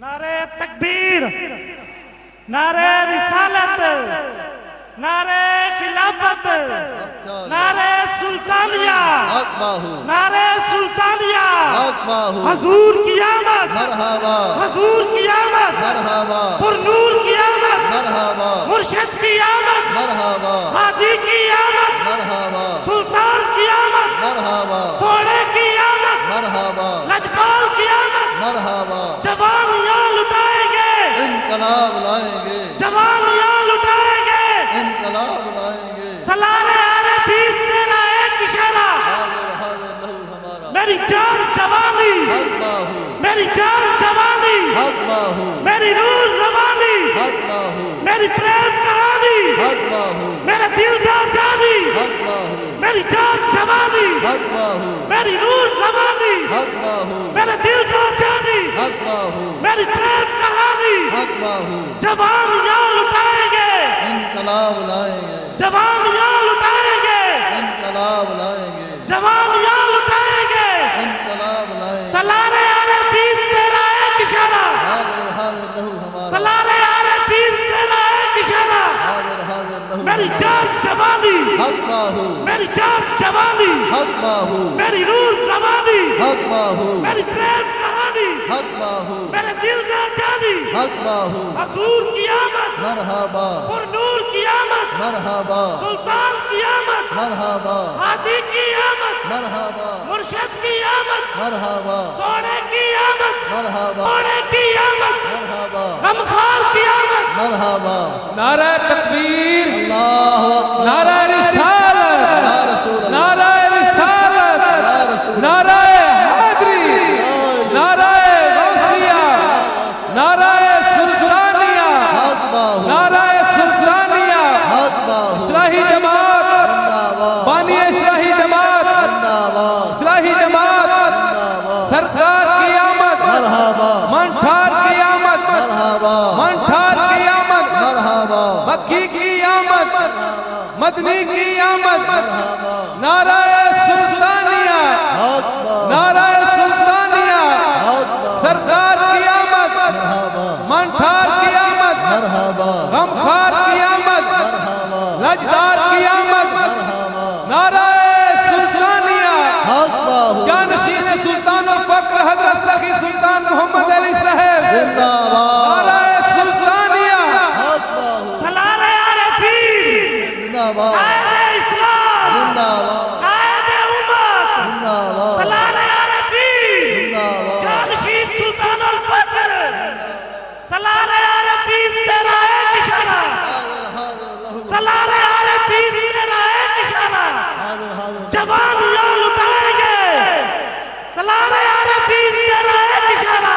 نعرہ تکبیر، نعرہ رسالت، نعرہ خلافت، نعرہ سلطانیہ، نعرہ سلطانیہ، حضور کی آمد، حضور کی آمد، پر نور کی آمد، مرشد کی آمد، ہادی کی آمد، سلطان کی آمد، سونے کی آمد، لجپال کی آمد، جوانیاں لٹائیں گے، انقلاب لائیں گے، جوانیاں لٹائیں گے، انقلاب لائیں گے۔ سلارے عارفین تیرا ایک اشارہ، حاضر حاضر لہو ہمارا، میری جان جوانی، حق باہو، میری جان جوانی، حق باہو، میری روح روانی، حق باہو، میری پریم کہانی، حق باہو، میرا دل دا جانی، حق باہو، میری جان جوانی، حق باہو، میری روح روانی، حق باہو، میرا دل دا جانی، حق باہو، میری پریم کہانی، حق باہو، جوانیاں لٹائیں گے، انقلاب لائیں گے، جوانیاں لٹائیں گے، انقلاب لائیں گے، جوانیاں لٹائیں گے، انقلاب لائیں گے۔ سلارے عارفین تیرا ایک اشارہ، حاضر حاضر لہو ہمارا، سلارے عارفین تیرا ایک اشارہ، حاضر حاضر لہو میری ہمارا، جان جوانی، حق باہو، میری جان جوانی، حق باہو، میری روح روانی، حق باہو، میری پریم کہانی، حق باہو، میرے دل دا جانی، حق باہو، حضور کی آمد، مرحبا، پر نور کی آمد، مرحبا، سلطان کی آمد، مرحبا، ہادی کی آمد، مرحبا، مرشد کی آمد، مرحبا، سونے کی آمد، مرحبا، سونے کی آمد، مرحبا، غمخوار کی آمد، مرحبا۔ نعرہ تکبیر، اللہ اکبر، نعرہ یا رسالت، رسول اللہ، نعرہ رسالت، یا رسول اللہ، نعرہ حیدری، نعرہ غوثیہ، نعرہ سلطانیہ، حق باہو، نعرہ سلطانیہ، حق باہو، اصلاحی جماعت، زندہ بانی اصلاحی جماعت، باد، اصلاحی جماعت، سرکار کی آمد، مرحبا، منٹھار کی آمد، مرحبا، منٹھار کی آمد، مرحبا، مکی کی آمد، مدنی کی آمد، مرحبا، نعرہ سلطانیہ، حق باہو، نعرہ سلطانیہ، حق باہو، سرکار کی آمد، مرحبا، منٹھار کی آمد، مرحبا، غمخوار کی آمد، مرحبا، لجدار کی آمد، مرحبا، نعرہ سلطانیہ، حق باہو، جانشین سلطان و فقر حضرت سخی سلطان محمد علی صاحب، زندہ باد، نعرہ سلطانیہ، حق باہو، سلارے عارفین، زندہ باد، قائد اسلام، زندہ باد، قائد امت، زندہ باد، سلارے عارفین، زندہ باد، جانشین سلطان الفقر، سلارے عارفین تیرا ایک اشارہ، حاضر حاضر لہو، سلارے عارفین تیرا ایک اشارہ، حاضر حاضر، جوانیاں لٹائیں گے، سلارے عارفین تیرا ایک اشارہ،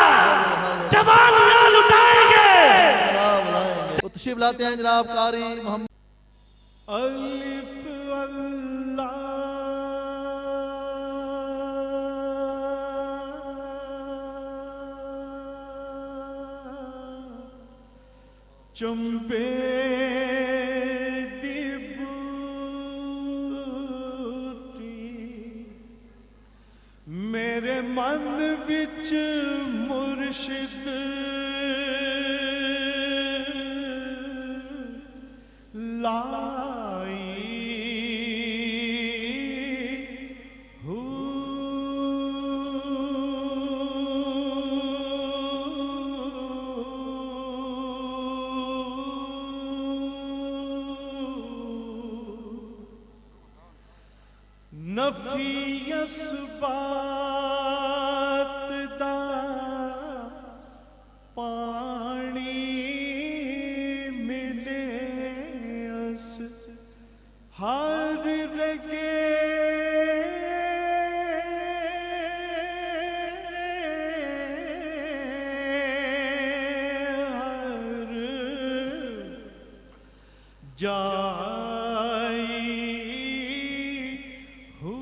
جوانیاں لٹائیں گے۔ انقلاب لائیں گے۔ تشریف لاتے ہیں جناب قاری محمد الف اللہ چمپے دی بوٹی میرے من وچ مرشد لائی ہو نفی اسبات دا پانی ملے اس ہر رگے ہر جائی ہو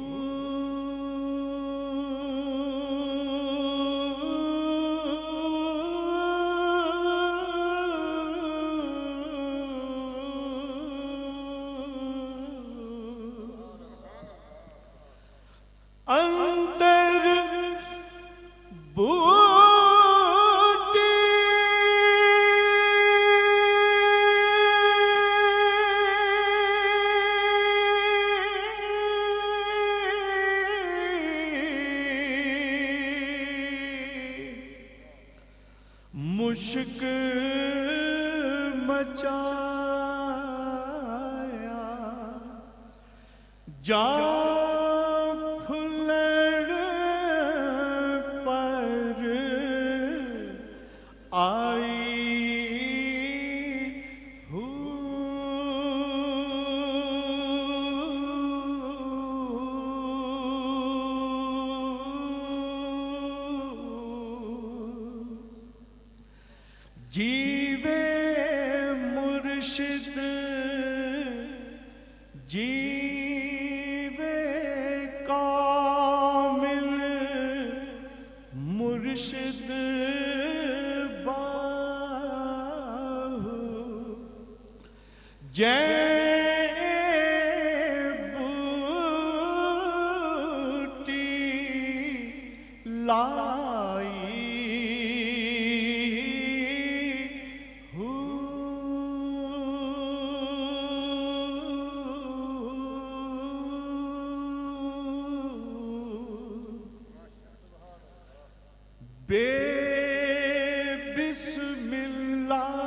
اندر بوٹی مشک مچایا جام پھلڑ پر آئی جیوے مرشد جیوے کامل مرشد باہو جے بوٹی لائی بے بسم اللہ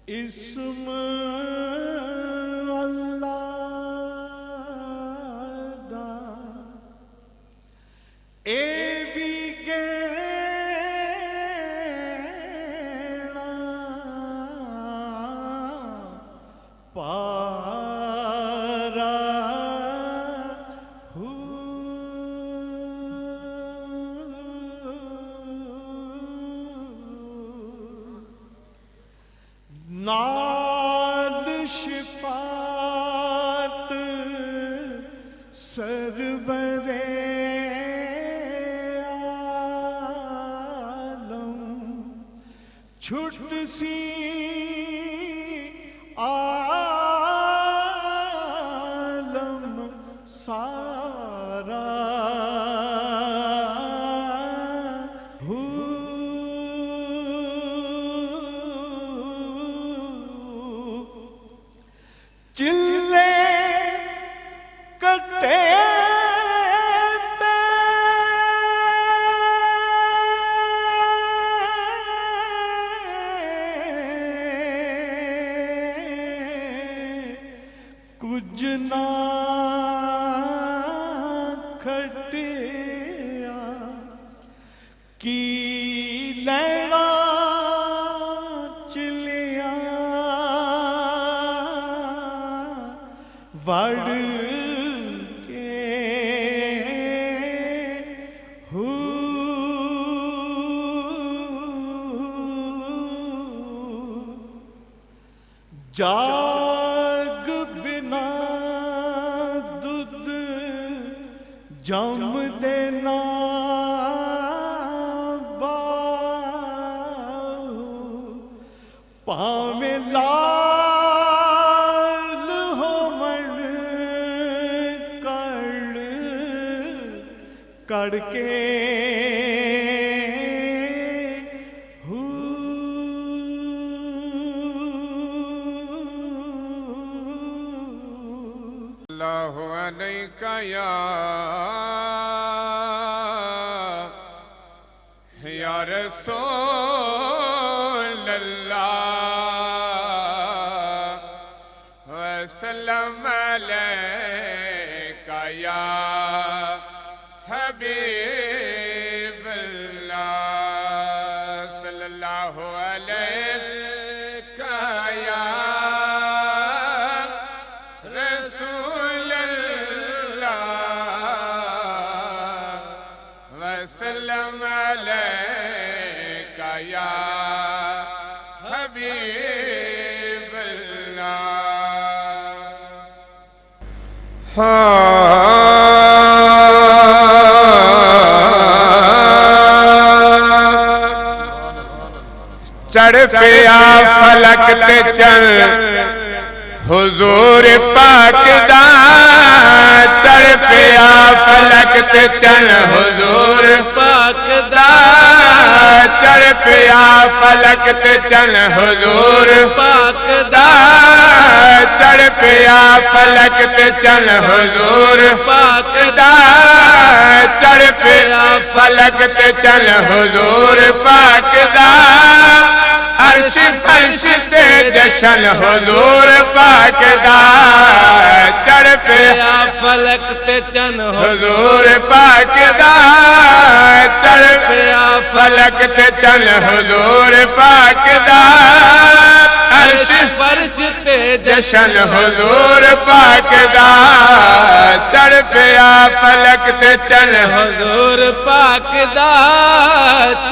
اسم اللہ دا اے بھی گینا پارا نال شفاعت سرور عالم چھٹ سی عالم سارا چلے کٹے کچھ نہ کھٹیا کی لینا چلیا وڑ کے جاگ بنا دودھ جم دینا باہو پاویں لال ہو من کڑ کے اللہ علیک یا رسول اللہ وسلم علیک یا حبیب اللہ صلی اللہ علیک یا رسول اللہ وسلم علیک یا حبیب اللہ چڑھ پیا فلک تے چل حضور پاک دا چڑھ پیا فلک تے چل حضور پاک دا چڑھ پیا فلک تے چل حضور پاک دا چڑھ پیا فلک تے چل حضور پاک دا چڑھ پیا فلک تے چل حضور پاک دا عرش فرش تے جشن حضور پاک دا چڑھ پیا فلک تے چن حضور پاک دا چڑھ پیا فلک تے چل حضور پاک دا عرش فرش تے جشن حضور پاک دا چڑھ پیا فلک تے چل حضور پاک دا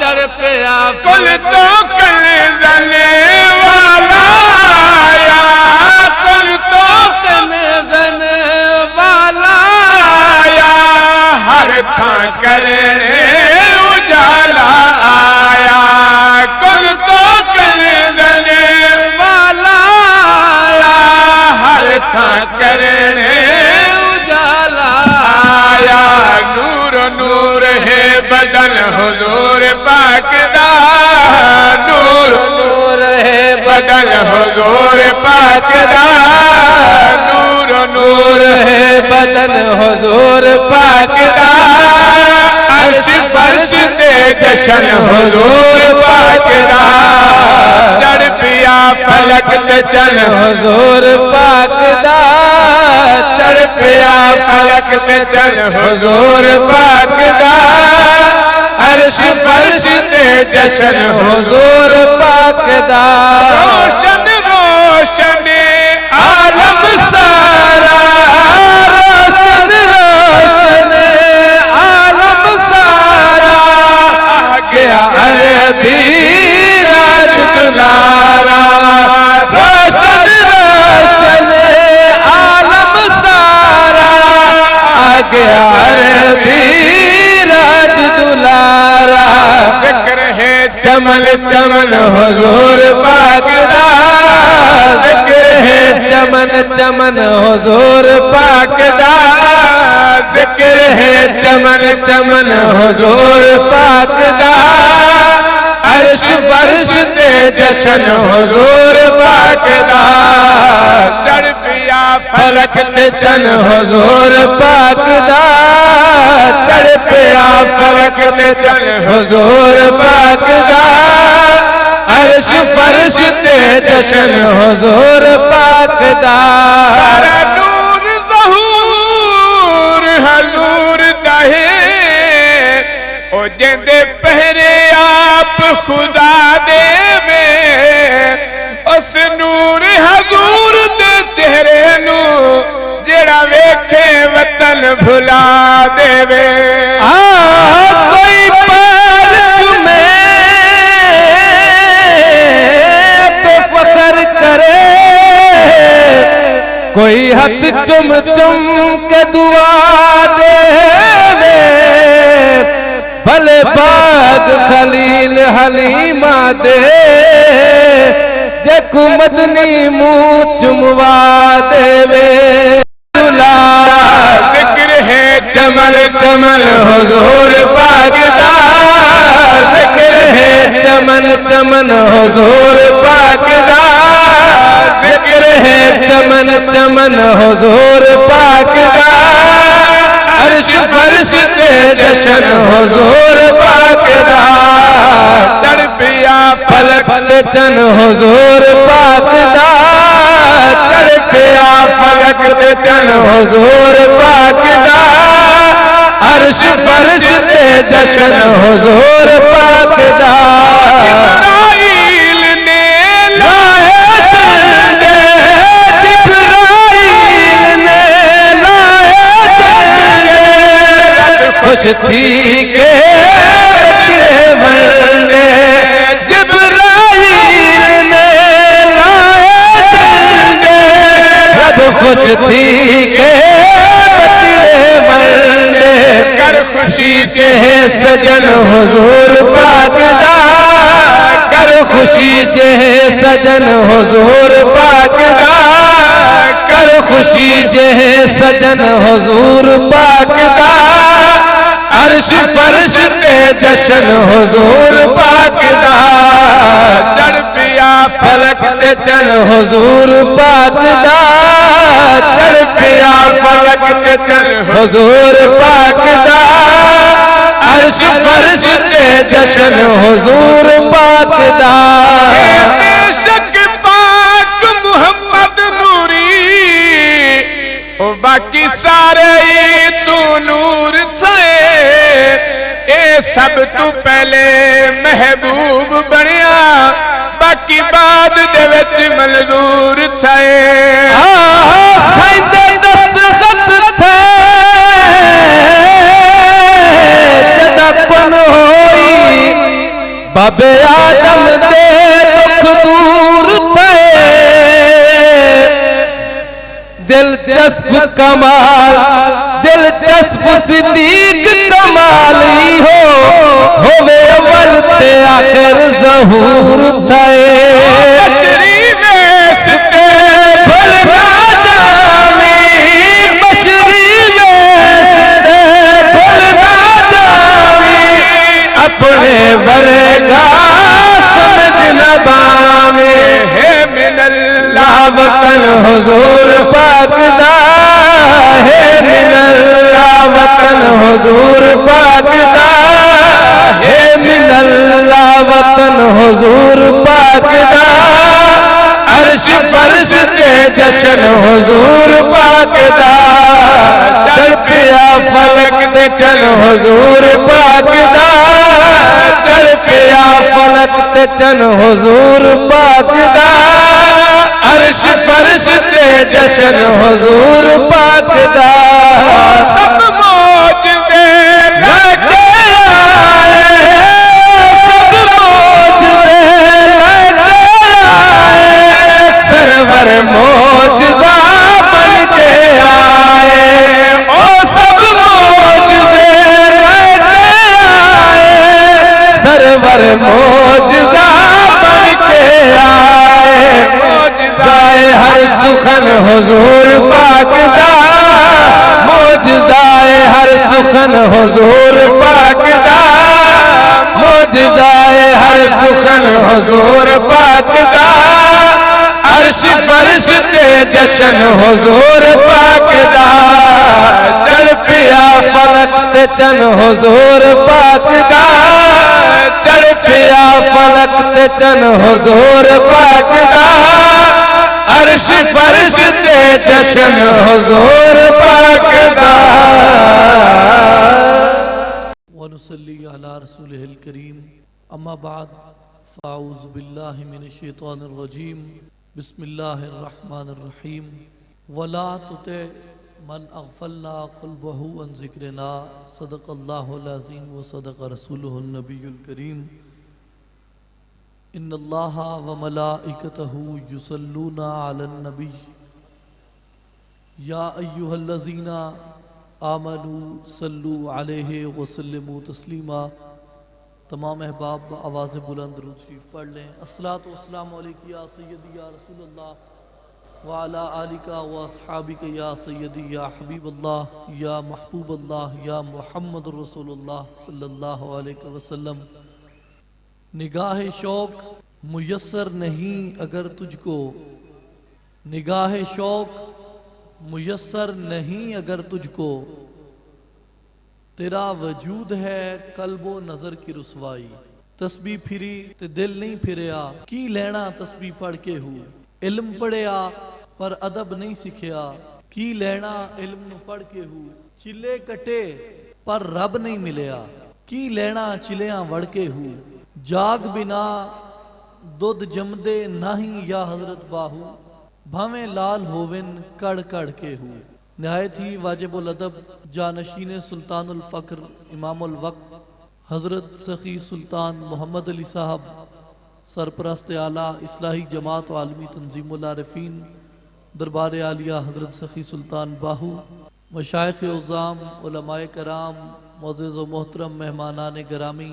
چڑھ پیا کل تو کل دنے والا آیا کل تو کن دن والا آیا ہر تھاں کرنے اجالا آیا کل تو کل دنے والا والا ہر تھاں کرنے اجالا آیا نور نور ہے بدن حضور پاک دا نور نور ہے بدن حضور پاک دا نور نور ہے بدن حضور پاک دا عرش فرش تے جشن حضور پاک دا چڑھ پیا فلک تے چل حضور پاک دا چڑھ پیا فلک تے چل حضور پاک دا عرش فرش تے جشن حضور پاک دا روشن روشن عالم سارا روشن روشن عالم سارا گیا عربی راج دلارا روشن روشن عالم سارا گیا عربی راج دلارا ذکر ہے چمن چمن حضور پاک دا ذکر ہے چمن چمن حضور پاک دا ذکر ہے چمن چمن حضور پاک دا عرش فرش تے جشن حضور پاک دا چڑھ پیا فلک تے چن حضور پاک دا چڑھ پیا فلک تے چن حضور پاک دا عرش فرش تے جشن حضور پاک دا سارا نور ظہور حضور دہے او جندے پہرے آپ خدا دے میں اس نور حضور دے چہرے نو جڑا ویکھے وطن بھلا دے وے کوئی پار تمہیں تو فخر کرے کوئی ہاتھ چم چم کے دعا دے بھلے باغ خلیل حلیمہ دے جے کو مدنی منہ چموا دے ذکر ہے چمن چمن حضور پاک دا ذکر ہے چمن چمن حضور پاک دا ذکر ہے چمن چمن حضور پاک دا عرش فرش تے جشن حضور پاک دا چڑھ پیا فلک تے چن حضور پاک دا چڑھ پیا فلک تے چن حضور پاک دا عرش فرش تے جشن حضور پاک دا اسرائیل نے لائے جھنڈے جبرائیل نے لائے جھنڈے خوش تھی کہ بچڑے بنڈے جبرائیل نے لائے جھنڈے رب خوش تھی کہ بچڑے بنڈے کر خوشی کے سجن حضور پاک دا کر خوشی کے سجن حضور پاک دا کر خوشی کے سجن حضور پاک دا عرش فرش تے جشن حضور پاک دا چڑھ پیا فلک تے چن حضور پاک دا چڑھ پیا فلک تے چن حضور پاک دا جشن حضور پاک دا بے شک پاک محمد نوری او باقی سارے ہی تو نور چھائے اے سب تو پہلے محبوب بنیا باقی بعد دے وچ منظور چھائے سائدے دستخط تھے جدا کن ہوئی بابے آدم دے دکھ دور تھے دلچسپ کمال دلچسپ صدیق کمال ہی ہووے اول تے آخر ظہور تھے تشریف ستے بھل نہ جامی بشری میں بھل نہ جامی اپنے ورگا سمجھ نہ بامی ہے من اللہ وطن حضور پاک دا ہے من اللہ وطن حضور پاک دا ہے من اللہ وطن حضور پاک دا عرش فرش تے جشن حضور پاک دا چل پیا فلک تے چل حضور پاک دا چل پیا فلک تے چل حضور پاک دا عرش فرش تے جشن حضور پاک دا سب موج دے لگے آئے سب موج دے لگے آئے سرور موجدہ بن کے آئے او سب موج دے لگے آئے سرور موجدہ بن کے آئے موجدائے ہر سخن حضور پاک دا موجدائے ہر سخن حضور پاک دا موجدائے ہر سخن حضور پاک دا عرش فرش تے جشن حضور پاک دا چل پیا فلک تے چن حضور پاک دا چل پیا فلک تے چن حضور پاک دا عرش فرش تے جشن حضور پاک دا ونصلي على رسوله الكريم اما بعد فاعوذ بالله من الشيطان الرجيم بسم الله الرحمن الرحيم ولا تطع من اغفلنا قلبه عن ذكرنا صدق الله العظيم وصدق رسوله النبي الكريم ان الله وملائكته يصلون على النبي يا ايها الذين آمنوا صلوا علیہ وسلموا تسلیما. تمام احباب آواز بلند درود شریف پڑھ لیں. الصلاۃ والسلام علیک یا سیدی یا رسول اللہ وعلی آلک و اصحابک یا سیدی یا حبیب اللہ یا محبوب اللہ یا محمد رسول اللہ صلی اللہ علیہ وسلم. نگاہ شوق میسر نہیں اگر تجھ کو نگاہ شوق میسر نہیں اگر تجھ کو تیرا وجود ہے قلب و نظر کی رسوائی. تسبیح پھری تے دل نہیں پھریا کی لینا تسبیح پڑھ کے ہو. علم پڑھیا پر ادب نہیں سکھیا کی لینا علم نو پڑھ کے ہو. چلے کٹے پر رب نہیں ملیا کی لینا چلیاں وڑ کے ہو. جاگ بنا دودھ جمدے نہیں یا حضرت باہو بھاویں لال ہوون کڑ کڑ کے ہو. نہایت ہی واجب الادب جانشین سلطان الفقر امام الوقت حضرت سخی سلطان محمد علی صاحب سرپرست اعلیٰ اصلاحی جماعت و عالمی تنظیم العارفین دربار عالیہ حضرت سخی سلطان باہو مشائخ عظام علماء کرام معزز و محترم مہمانان گرامی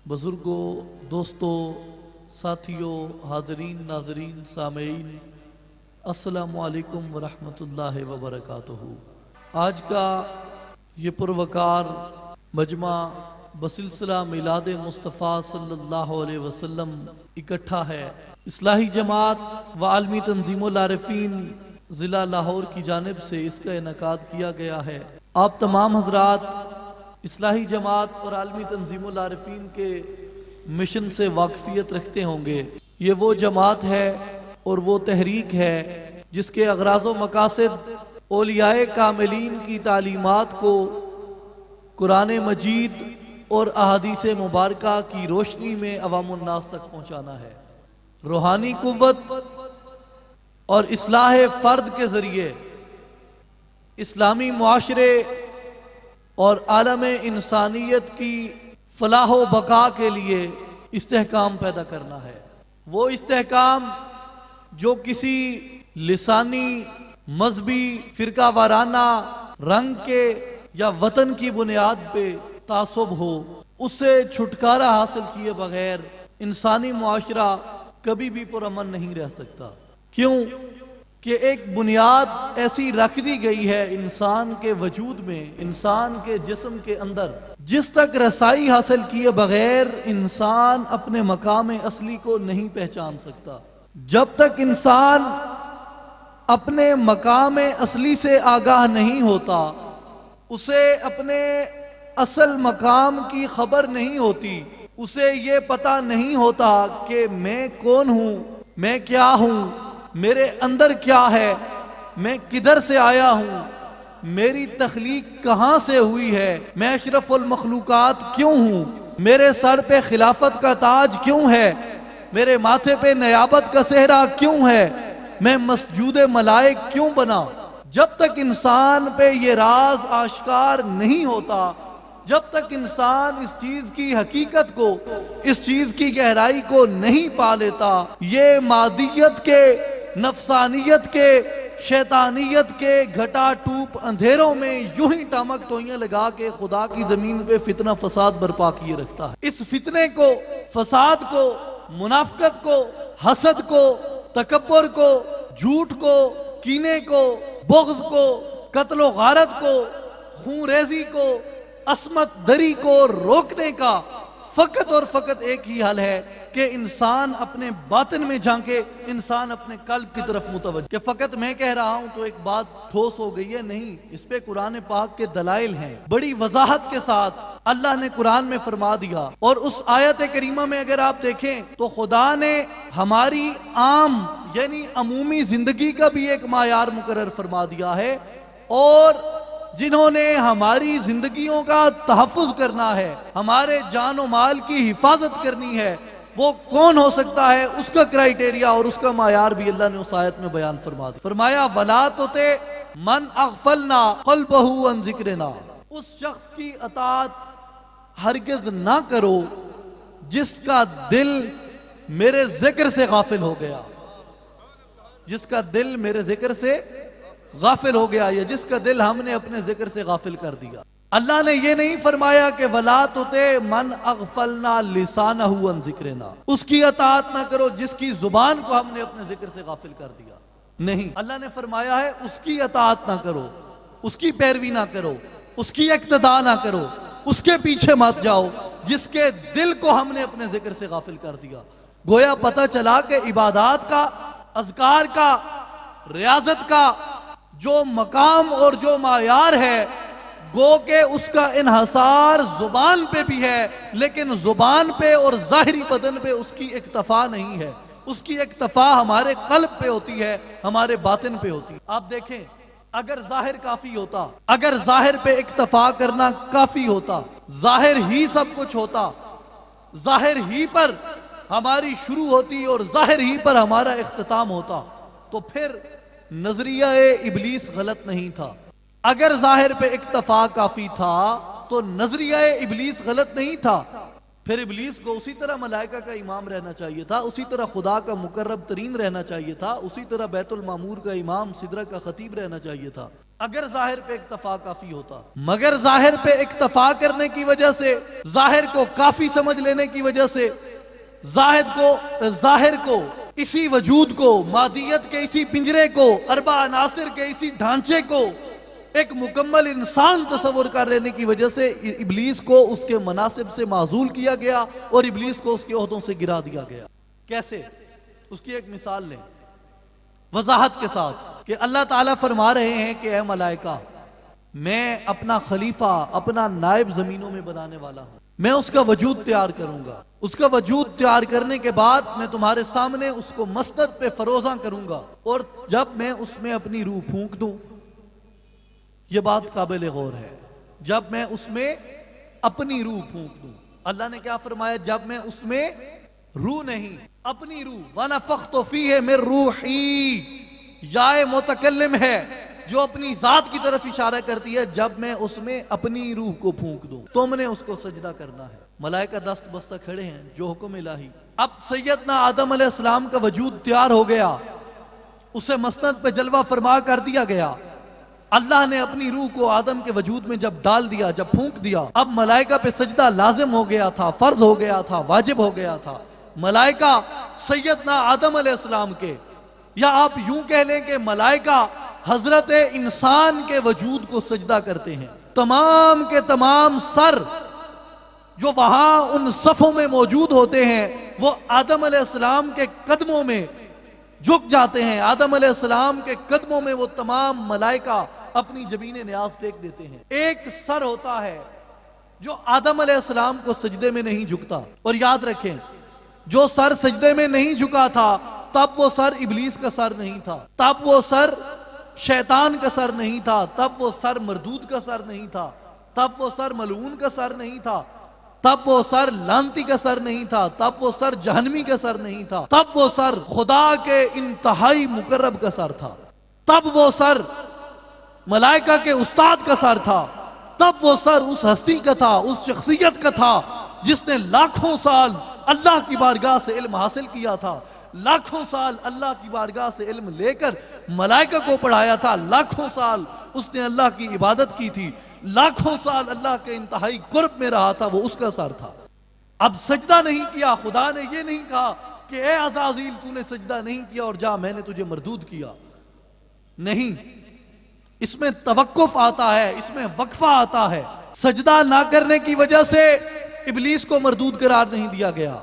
بزرگوں دوستوں ساتھیوں حاضرین ناظرین سامعین السلام علیکم ورحمۃ اللہ وبرکاتہ. آج کا یہ پروقار مجمع بسلسلہ میلاد مصطفیٰ صلی اللہ علیہ وسلم اکٹھا ہے. اصلاحی جماعت و عالمی تنظیم العارفین ضلع لاہور کی جانب سے اس کا انعقاد کیا گیا ہے. آپ تمام حضرات اصلاحی جماعت اور عالمی تنظیم العارفین کے مشن سے واقفیت رکھتے ہوں گے، یہ وہ جماعت ہے اور وہ تحریک ہے جس کے اغراض و مقاصد اولیاء کاملین کی تعلیمات کو قرآن مجید اور احادیث مبارکہ کی روشنی میں عوام الناس تک پہنچانا ہے۔ روحانی قوت اور اصلاح فرد کے ذریعے اسلامی معاشرے اور عالم انسانیت کی فلاح و بقا کے لیے استحکام پیدا کرنا ہے۔ وہ استحکام جو کسی لسانی، مذہبی، فرقہ وارانہ، رنگ کے یا وطن کی بنیاد پہ تعصب ہو، اس سے چھٹکارا حاصل کیے بغیر انسانی معاشرہ کبھی بھی پرامن نہیں رہ سکتا۔ کیوں کہ ایک بنیاد ایسی رکھ دی گئی ہے انسان کے وجود میں، انسان کے جسم کے اندر، جس تک رسائی حاصل کیے بغیر انسان اپنے مقام اصلی کو نہیں پہچان سکتا۔ جب تک انسان اپنے مقام اصلی سے آگاہ نہیں ہوتا، اسے اپنے اصل مقام کی خبر نہیں ہوتی، اسے یہ پتہ نہیں ہوتا کہ میں کون ہوں، میں کیا ہوں، میرے اندر کیا ہے، میں کدھر سے آیا ہوں، میری تخلیق کہاں سے ہوئی ہے، میں اشرف المخلوقات کیوں ہوں، میرے سر پہ خلافت کا تاج کیوں ہے، میرے ماتھے پہ نیابت کا صحرا کیوں ہے، میں مسجود ملائک کیوں بنا۔ جب تک انسان پہ یہ راز آشکار نہیں ہوتا، جب تک انسان اس چیز کی حقیقت کو، اس چیز کی گہرائی کو نہیں پا لیتا، یہ مادیت کے، نفسانیت کے، شیطانیت کے گھٹا ٹوپ اندھیروں میں یوں ہی ٹامک ٹوئیاں لگا کے خدا کی زمین پہ فتنہ فساد برپا کیے رکھتا ہے۔ اس فتنے کو، فساد کو، منافقت کو، حسد کو، تکبر کو، جھوٹ کو، کینے کو، بغض کو، قتل و غارت کو، خون ریزی کو، عصمت دری کو روکنے کا فقط اور فقط ایک ہی حل ہے کہ انسان اپنے باطن میں جھانکے، انسان اپنے قلب کی طرف متوجہ۔ کہ فقط میں کہہ رہا ہوں تو ایک بات ٹھوس ہو گئی ہے، نہیں، اس پہ قرآن پاک کے دلائل ہیں، بڑی وضاحت کے ساتھ اللہ نے قرآن میں فرما دیا۔ اور اس آیت کریمہ میں اگر آپ دیکھیں تو خدا نے ہماری عام یعنی عمومی زندگی کا بھی ایک معیار مقرر فرما دیا ہے، اور جنہوں نے ہماری زندگیوں کا تحفظ کرنا ہے، ہمارے جان و مال کی حفاظت کرنی ہے، وہ کون ہو سکتا ہے، اس کا کرائیٹیریا اور اس کا معیار بھی اللہ نے اس آیت میں بیان فرما دیا۔ فرمایا وَلَا تُطِعْ مَنْ أَغْفَلْنَا قَلْبَهُ عَنْ ذِكْرِنَا، اس شخص کی اطاعت ہرگز نہ کرو جس کا دل میرے ذکر سے غافل ہو گیا، جس کا دل میرے ذکر سے غافل ہو گیا، یا جس کا دل ہم نے اپنے ذکر سے غافل کر دیا۔ اللہ نے یہ نہیں فرمایا کہ وَلَا تُطِعْ مَنْ أَغْفَلْنَا لِسَانَهُ عَنْ ذِكْرِنَا، اس کی اطاعت نہ کرو جس کی زبان کو ہم نے اپنے ذکر سے غافل کر دیا۔ نہیں، اللہ نے فرمایا ہے اس کی اطاعت نہ کرو، اس کی پیروی نہ کرو، اس کی اقتداء نہ کرو، اس کے پیچھے مت جاؤ جس کے دل کو ہم نے اپنے ذکر سے غافل کر دیا۔ گویا پتہ چلا کہ عبادات کا، اذکار کا، ریاضت کا جو مقام اور جو معیار ہے، گو کہ اس کا انحصار زبان پہ بھی ہے، لیکن زبان پہ اور ظاہری بدن پہ اس کی اکتفا نہیں ہے، اس کی اکتفا ہمارے قلب پہ ہوتی ہے، ہمارے باطن پہ ہوتی ہے۔ آپ دیکھیں، اگر ظاہر کافی ہوتا، اگر ظاہر پہ اکتفا کرنا کافی ہوتا، ظاہر ہی سب کچھ ہوتا، ظاہر ہی پر ہماری شروع ہوتی اور ظاہر ہی پر ہمارا اختتام ہوتا، تو پھر نظریہ ابلیس غلط نہیں تھا۔ اگر ظاہر پہ اکتفا کافی تھا تو نظریہ ابلیس غلط نہیں تھا، پھر ابلیس کو اسی طرح ملائکہ کا امام رہنا چاہیے تھا، اسی طرح خدا کا مقرب ترین رہنا چاہیے تھا، اسی طرح بیت المعمور کا امام، سدرہ کا خطیب رہنا چاہیے تھا، اگر ظاہر پہ اکتفا کافی ہوتا۔ مگر ظاہر پہ اکتفا کرنے کی وجہ سے، ظاہر کو کافی سمجھ لینے کی وجہ سے، ظاہر کو، اسی وجود کو، مادیت کے اسی پنجرے کو، اربع عناصر کے اسی ڈھانچے کو ایک مکمل انسان تصور کر لینے کی وجہ سے ابلیس کو اس کے مناصب سے معزول کیا گیا اور ابلیس کو اس کے عہدوں سے گرا دیا گیا۔ کیسے؟ اس کی ایک مثال لیں وضاحت کے ساتھ کہ اللہ تعالیٰ فرما رہے ہیں کہ اے ملائکہ، میں اپنا خلیفہ، اپنا نائب زمینوں میں بنانے والا ہوں. میں اس کا وجود تیار کروں گا. اس کا وجود تیار کرنے کے بعد میں تمہارے سامنے اس کو مسند پہ فروزاں کروں گا، اور جب میں اس میں اپنی روح پھونک دوں، یہ بات قابل غور ہے، جب میں اس میں اپنی روح پھونک دوں. اللہ نے کیا فرمایا؟ جب میں اس میں روح نہیں، اپنی روح. وَنَفَخْتُ فِيهِ مِن رُوحِي، یا متکلم ہے جو اپنی ذات کی طرف اشارہ کرتی ہے. جب میں اس میں اپنی روح کو پھونک دوں، تم نے اس کو سجدہ کرنا ہے. ملائکہ دست بستہ کھڑے ہیں، جو حکم الہی. اب سیدنا آدم علیہ السلام کا وجود تیار ہو گیا، اسے مسند پہ جلوہ فرما کر دیا گیا. اللہ نے اپنی روح کو آدم کے وجود میں جب ڈال دیا، جب پھونک دیا، اب ملائکہ پہ سجدہ لازم ہو گیا تھا، فرض ہو گیا تھا، واجب ہو گیا تھا. ملائکہ سیدنا آدم علیہ السلام کے، یا آپ یوں کہہ لیں کہ ملائکہ حضرت انسان کے وجود کو سجدہ کرتے ہیں. تمام کے تمام سر جو وہاں ان صفوں میں موجود ہوتے ہیں، وہ آدم علیہ السلام کے قدموں میں جھک جاتے ہیں. آدم علیہ السلام کے قدموں میں وہ تمام ملائکہ اپنی جبین نیاز ٹیک دیتے ہیں. ایک سر ہوتا ہے جو آدم علیہ السلام کو سجدے میں نہیں جھکتا. اور یاد رکھیں، جو سر سجدے میں نہیں جھکا تھا، تب وہ سر ابلیس کا سر نہیں تھا، تب وہ سر شیطان کا سر نہیں تھا، تب وہ سر مردود کا سر نہیں تھا، تب وہ سر ملعون کا سر نہیں تھا، تب وہ سر لانتی کا سر نہیں تھا، تب وہ سر جہنمی کا سر نہیں تھا، تب وہ سر خدا کے انتہائی مقرب کا سر تھا، تب وہ سر ملائکہ کے استاد کا سر تھا، تب وہ سر اس ہستی کا تھا، اس شخصیت کا تھا جس نے لاکھوں سال اللہ کی بارگاہ سے علم حاصل کیا تھا، لاکھوں سال اللہ کی بارگاہ سے علم لے کر ملائکہ کو پڑھایا تھا، لاکھوں سال اس نے اللہ کی عبادت کی تھی، لاکھوں سال اللہ کے انتہائی قرب میں رہا تھا. وہ اس کا سر تھا. اب سجدہ نہیں کیا. خدا نے یہ نہیں کہا کہ اے عزازیل تو نے سجدہ نہیں کیا اور جا میں نے تجھے مردود کیا. نہیں، اس میں توقف آتا ہے، اس میں وقفہ آتا ہے. سجدہ نہ کرنے کی وجہ سے ابلیس کو مردود قرار نہیں دیا گیا.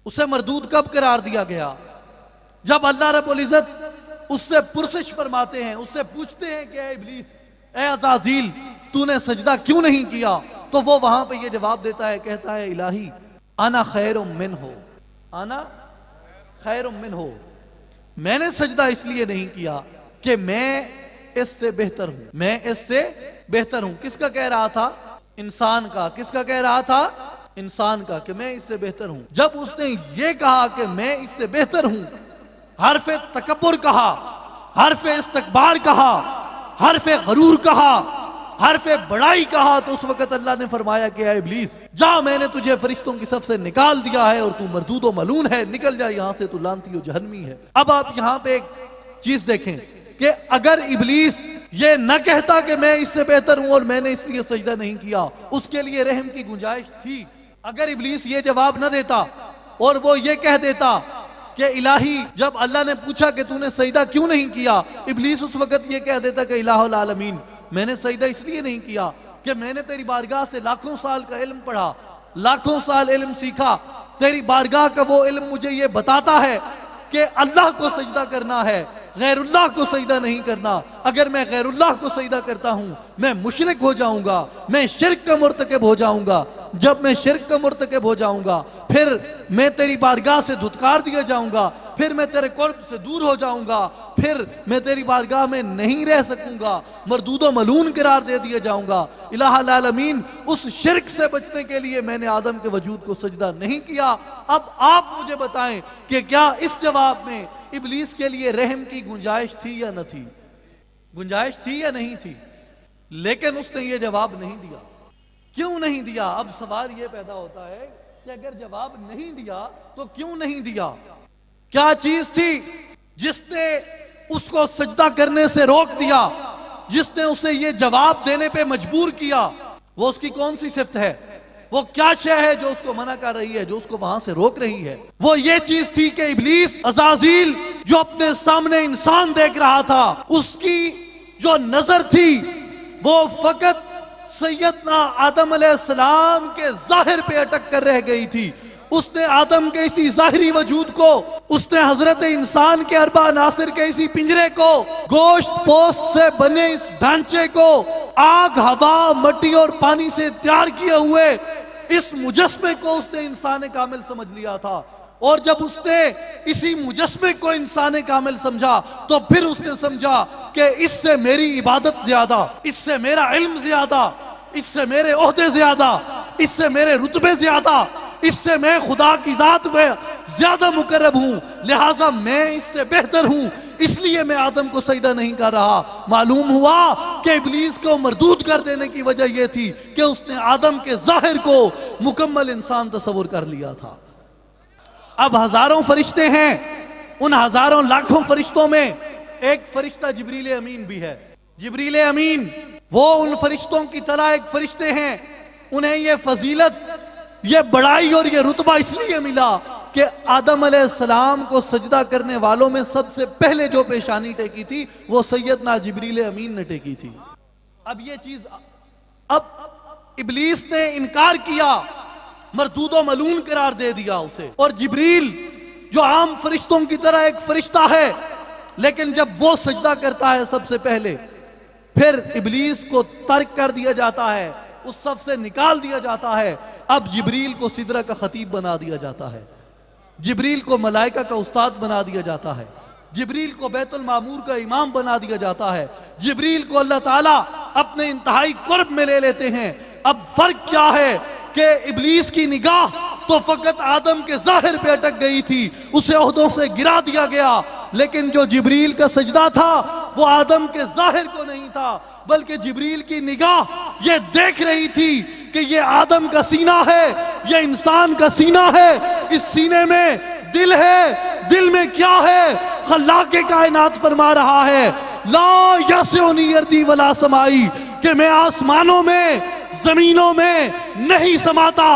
اسے مردود کب قرار دیا گیا؟ جب اللہ رب العزت اس سے پرسش فرماتے ہیں، اس سے پوچھتے ہیں کہ اے ابلیس، اے عزازیل تو نے سجدہ کیوں نہیں کیا؟ تو وہ وہاں پہ یہ جواب دیتا ہے، کہتا ہے الہی انا خیر منہ، انا خیر منہ، میں نے سجدہ اس لیے نہیں کیا کہ میں اس سے بہتر ہوں، میں اس سے بہتر ہوں. کس کا کہہ رہا تھا؟ انسان کا. کس کا کہہ رہا تھا؟ انسان کا، کہ میں اس سے بہتر ہوں. جب اس نے یہ کہا کہ میں اس سے بہتر ہوں، حرف تکبر کہا، حرف استکبار کہا، حرف غرور کہا، حرف بڑائی کہا، تو اس وقت اللہ نے فرمایا کہ اے ابلیس جا، میں نے تجھے فرشتوں کی صف سے نکال دیا ہے اور تو مردود و ملعون ہے، نکل جا یہاں سے، تو لعنتی و جہنمی ہے. اب آپ یہاں پہ ایک چیز دیکھیں کہ اگر ابلیس یہ نہ کہتا کہ میں اس سے بہتر ہوں اور میں نے اس لیے سجدہ نہیں کیا، اس کے لیے رحم کی گنجائش تھی. اگر ابلیس یہ جواب نہ دیتا اور وہ یہ کہہ دیتا کہ الہی، جب اللہ نے پوچھا کہ تو نے سجدہ کیوں نہیں کیا، ابلیس اس وقت یہ کہہ دیتا کہ الہ العالمین، میں نے سجدہ اس لیے نہیں کیا کہ میں نے تیری بارگاہ سے لاکھوں سال کا علم پڑھا، لاکھوں سال علم سیکھا، تیری بارگاہ کا وہ علم مجھے یہ بتاتا ہے کہ اللہ کو سجدہ کرنا ہے، غیر اللہ کو سجدہ نہیں کرنا. اگر میں غیر اللہ کو سجدہ کرتا ہوں میں مشرک ہو جاؤں گا، میں شرک کا مرتکب ہو جاؤں گا. جب میں شرک کا مرتکب ہو جاؤں گا پھر میں تیری بارگاہ سے دھتکار دیا جاؤں گا، پھر میں تیرے قرب سے دور ہو جاؤں گا، پھر میں تیری بارگاہ میں نہیں رہ سکوں گا، مردود و ملعون قرار دے دیا جاؤں گا. الہ العالمین، اس شرک سے بچنے کے لیے میں نے آدم کے وجود کو سجدہ نہیں کیا. اب آپ مجھے بتائیں کہ کیا اس جواب میں ابلیس کے لیے رحم کی گنجائش تھی یا نہ تھی؟ گنجائش تھی یا نہیں تھی؟ لیکن اس نے یہ جواب نہیں دیا. کیوں نہیں دیا؟ اب سوال یہ پیدا ہوتا ہے کہ اگر جواب نہیں دیا تو کیوں نہیں دیا؟ کیا چیز تھی جس نے اس کو سجدہ کرنے سے روک دیا، جس نے اسے یہ جواب دینے پہ مجبور کیا؟ وہ اس کی کون سی صفت ہے؟ وہ کیا شے ہے جو اس کو منع کر رہی ہے، جو اس کو وہاں سے روک رہی ہے؟ وہ یہ چیز تھی کہ ابلیس عزازیل جو اپنے سامنے انسان دیکھ رہا تھا، اس کی جو نظر تھی وہ فقط سیدنا آدم علیہ السلام کے ظاہر پہ اٹک کر رہ گئی تھی. اس نے آدم کے اسی ظاہری وجود کو، اس نے حضرت انسان کے اربع عناصر کے اسی پنجرے کو، گوشت پوست سے بنے اس ڈھانچے کو، آگ، ہوا، مٹی اور پانی سے تیار کیے ہوئے اس مجسمے کو اس نے انسان کامل سمجھ لیا تھا۔ اور جب اس نے اسی مجسمے کو انسان کامل سمجھا تو پھر اس نے سمجھا کہ اس سے میری عبادت زیادہ، اس سے میرا علم زیادہ، اس سے میرے عہدے زیادہ، اس سے میرے رتبے زیادہ، اس سے میں خدا کی ذات میں زیادہ مقرب ہوں، لہٰذا میں اس سے بہتر ہوں، اس لیے میں آدم کو سجدہ نہیں کر رہا۔ معلوم ہوا کہ ابلیس کو مردود کر دینے کی وجہ یہ تھی کہ اس نے آدم کے ظاہر کو مکمل انسان تصور کر لیا تھا۔ اب ہزاروں فرشتے ہیں، ان ہزاروں لاکھوں فرشتوں میں ایک فرشتہ جبریل امین بھی ہے۔ جبریل امین وہ ان فرشتوں کی طرح ایک فرشتے ہیں، انہیں یہ فضیلت، یہ بڑائی اور یہ رتبہ اس لیے ملا کہ آدم علیہ السلام کو سجدہ کرنے والوں میں سب سے پہلے جو پیشانی ٹیکی تھی وہ سیدنا جبریل امین نے ٹیکی تھی۔ اب یہ چیز، اب ابلیس نے انکار کیا، مردود و ملعون قرار دے دیا اسے، اور جبریل جو عام فرشتوں کی طرح ایک فرشتہ ہے، لیکن جب وہ سجدہ کرتا ہے سب سے پہلے، پھر ابلیس کو ترک کر دیا جاتا ہے، اس سب سے نکال دیا جاتا ہے۔ اب جبریل کو سدرہ کا خطیب بنا دیا جاتا ہے، جبریل کو ملائکہ کا استاد بنا دیا جاتا ہے، جبریل کو بیت المعمور کا امام بنا دیا جاتا ہے، جبریل کو اللہ تعالیٰ اپنے انتہائی قرب میں لے لیتے ہیں۔ اب فرق کیا ہے کہ ابلیس کی نگاہ تو فقط آدم کے ظاہر پہ اٹک گئی تھی، اسے عہدوں سے گرا دیا گیا، لیکن جو جبریل کا سجدہ تھا وہ آدم کے ظاہر کو نہیں تھا، بلکہ جبریل کی نگاہ یہ دیکھ رہی تھی کہ یہ آدم کا سینہ ہے، یہ انسان کا سینہ ہے، اس سینے میں دل ہے، دل میں کیا ہے؟ خلاق کائنات فرما رہا ہے لا یسعنی ارضی ولا سمائی، کہ میں آسمانوں میں، زمینوں میں نہیں سماتا،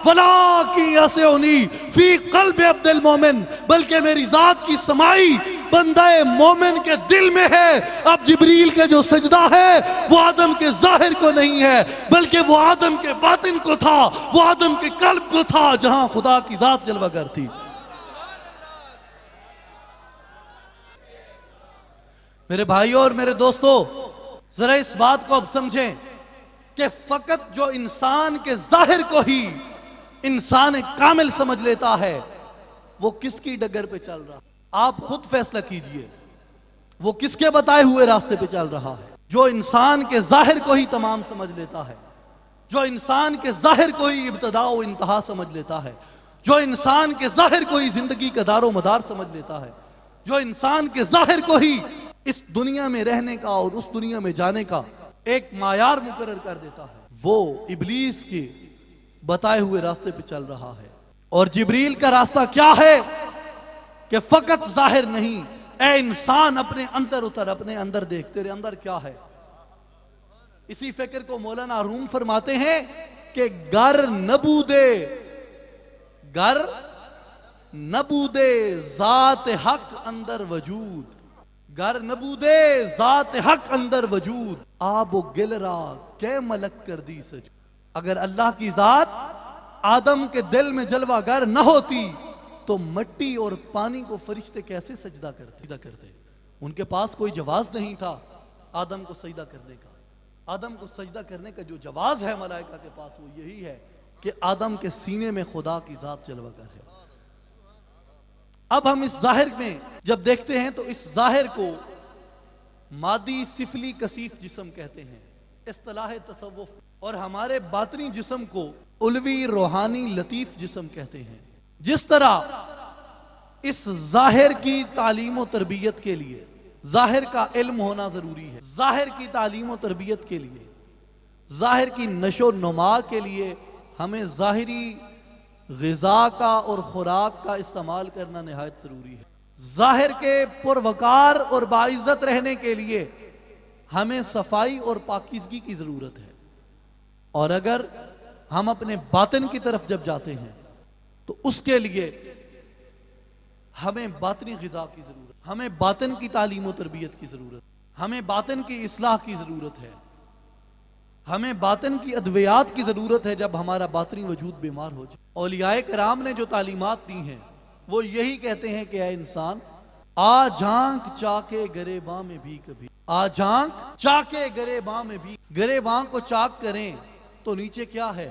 ولیکن یسعنی فی قلب عبد المومن، بلکہ میری ذات کی سمائی بندہ مومن کے دل میں ہے۔ اب جبریل کا جو سجدہ ہے وہ آدم کے ظاہر کو نہیں ہے، بلکہ وہ آدم کے باطن کو تھا، وہ آدم کے قلب کو تھا، جہاں خدا کی ذات جلوہ گر تھی۔ میرے بھائیوں اور میرے دوستو، ذرا اس بات کو اب سمجھیں کہ فقط جو انسان کے ظاہر کو ہی انسان کامل سمجھ لیتا ہے، وہ کس کی ڈگر پہ چل رہا ہے؟ آپ خود فیصلہ کیجئے، وہ کس کے بتائے ہوئے راستے پہ چل رہا ہے؟ جو انسان کے ظاہر کو ہی تمام سمجھ لیتا ہے، جو انسان کے ظاہر کو ہی ابتدا و انتہا سمجھ لیتا ہے، جو انسان کے ظاہر کو ہی زندگی کا دار و مدار سمجھ لیتا ہے، جو انسان کے ظاہر کو ہی اس دنیا میں رہنے کا اور اس دنیا میں جانے کا ایک معیار مقرر کر دیتا ہے، وہ ابلیس کے بتائے ہوئے راستے پہ چل رہا ہے۔ اور جبریل کا راستہ کیا ہے کہ فقط ظاہر نہیں، اے انسان اپنے اندر اتر، اپنے اندر دیکھ، تیرے اندر کیا ہے۔ اسی فکر کو مولانا روم فرماتے ہیں کہ گر نبودے ذات حق اندر وجود، گر نبودے ذات حق اندر وجود، آب و گل را کہ ملک کر دی سجود۔ اگر اللہ کی ذات آدم کے دل میں جلوہ گر نہ ہوتی تو مٹی اور پانی کو فرشتے کیسے سجدہ کرتے؟ ان کے پاس کوئی جواز نہیں تھا آدم کو سجدہ کرنے کا۔ آدم کو سجدہ کرنے کا جو جواز ہے ملائکہ کے پاس وہ یہی ہے کہ آدم کے سینے میں خدا کی ذات جلوہ گر ہے۔ اب ہم اس ظاہر میں جب دیکھتے ہیں تو اس ظاہر کو مادی سفلی کثیف جسم کہتے ہیں اصطلاح تصوف، اور ہمارے باطنی جسم کو علوی روحانی لطیف جسم کہتے ہیں۔ جس طرح اس ظاہر کی تعلیم و تربیت کے لیے ظاہر کا علم ہونا ضروری ہے، ظاہر کی تعلیم و تربیت کے لیے، ظاہر کی نشو و نما کے لیے ہمیں ظاہری غذا کا اور خوراک کا استعمال کرنا نہایت ضروری ہے۔ ظاہر کے پروقار اور باعزت رہنے کے لیے ہمیں صفائی اور پاکیزگی کی ضرورت ہے، اور اگر ہم اپنے باطن کی طرف جب جاتے ہیں تو اس کے لیے ہمیں باطنی غذا کی ضرورت، ہمیں باطن کی تعلیم و تربیت کی ضرورت، ہمیں باطن کی اصلاح کی ضرورت ہے۔ ہمیں باطن کی ادویات کی ضرورت ہے جب ہمارا باطنی وجود بیمار ہو جائے۔ اولیاء کرام نے جو تعلیمات دی ہیں وہ یہی کہتے ہیں کہ اے انسان آ جھانک چاکے گریباں میں بھی کبھی، آ جھانک چاکے گریباں میں بھی۔ گریباں کو چاک کریں تو نیچے کیا ہے؟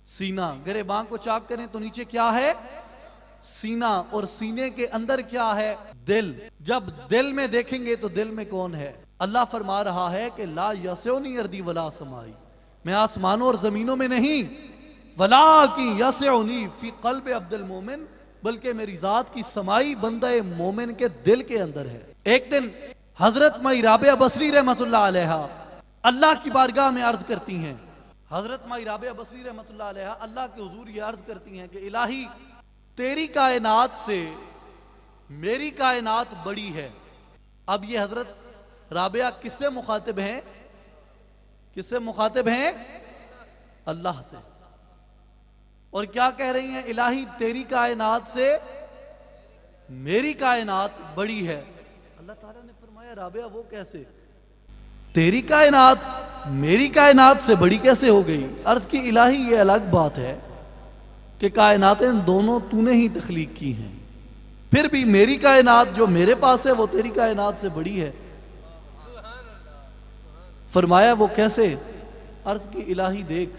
سینہ۔ گریباں کو چاک کریں تو نیچے کیا ہے؟ سینہ۔ اور سینے کے اندر کیا ہے؟ دل۔ جب دل میں دیکھیں گے تو دل میں کون ہے؟ اللہ فرما رہا ہے کہ لا یسعنی ارضی ولا سمائی، میں آسمانوں اور زمینوں میں نہیں، ولیکن یسعنی فی قلب عبد المومن، بلکہ میری ذات کی سمائی بندہ مومن کے دل کے اندر ہے۔ ایک دن حضرت مائی رابعہ بصری رحمت اللہ علیہ اللہ کی بارگاہ میں عرض کرتی ہیں، حضرت مائی رابعہ بصری رحمت اللہ علیہ اللہ کے حضور یہ عرض کرتی ہیں کہ الہی تیری کائنات سے میری کائنات بڑی ہے۔ اب یہ حضرت رابعہ کس سے مخاطب ہیں؟ کس سے مخاطب ہیں؟ اللہ سے۔ اور کیا کہہ رہی ہیں؟ الہی تیری کائنات سے میری کائنات بڑی ہے۔ اللہ تعالیٰ نے فرمایا رابعہ وہ کیسے؟ تیری کائنات میری کائنات سے بڑی کیسے ہو گئی؟ عرض کی الہی یہ الگ بات ہے کہ کائناتیں دونوں تو نے ہی تخلیق کی ہیں، پھر بھی میری کائنات جو میرے پاس ہے وہ تیری کائنات سے بڑی ہے۔ فرمایا وہ کیسے؟ عرض کی الہی دیکھ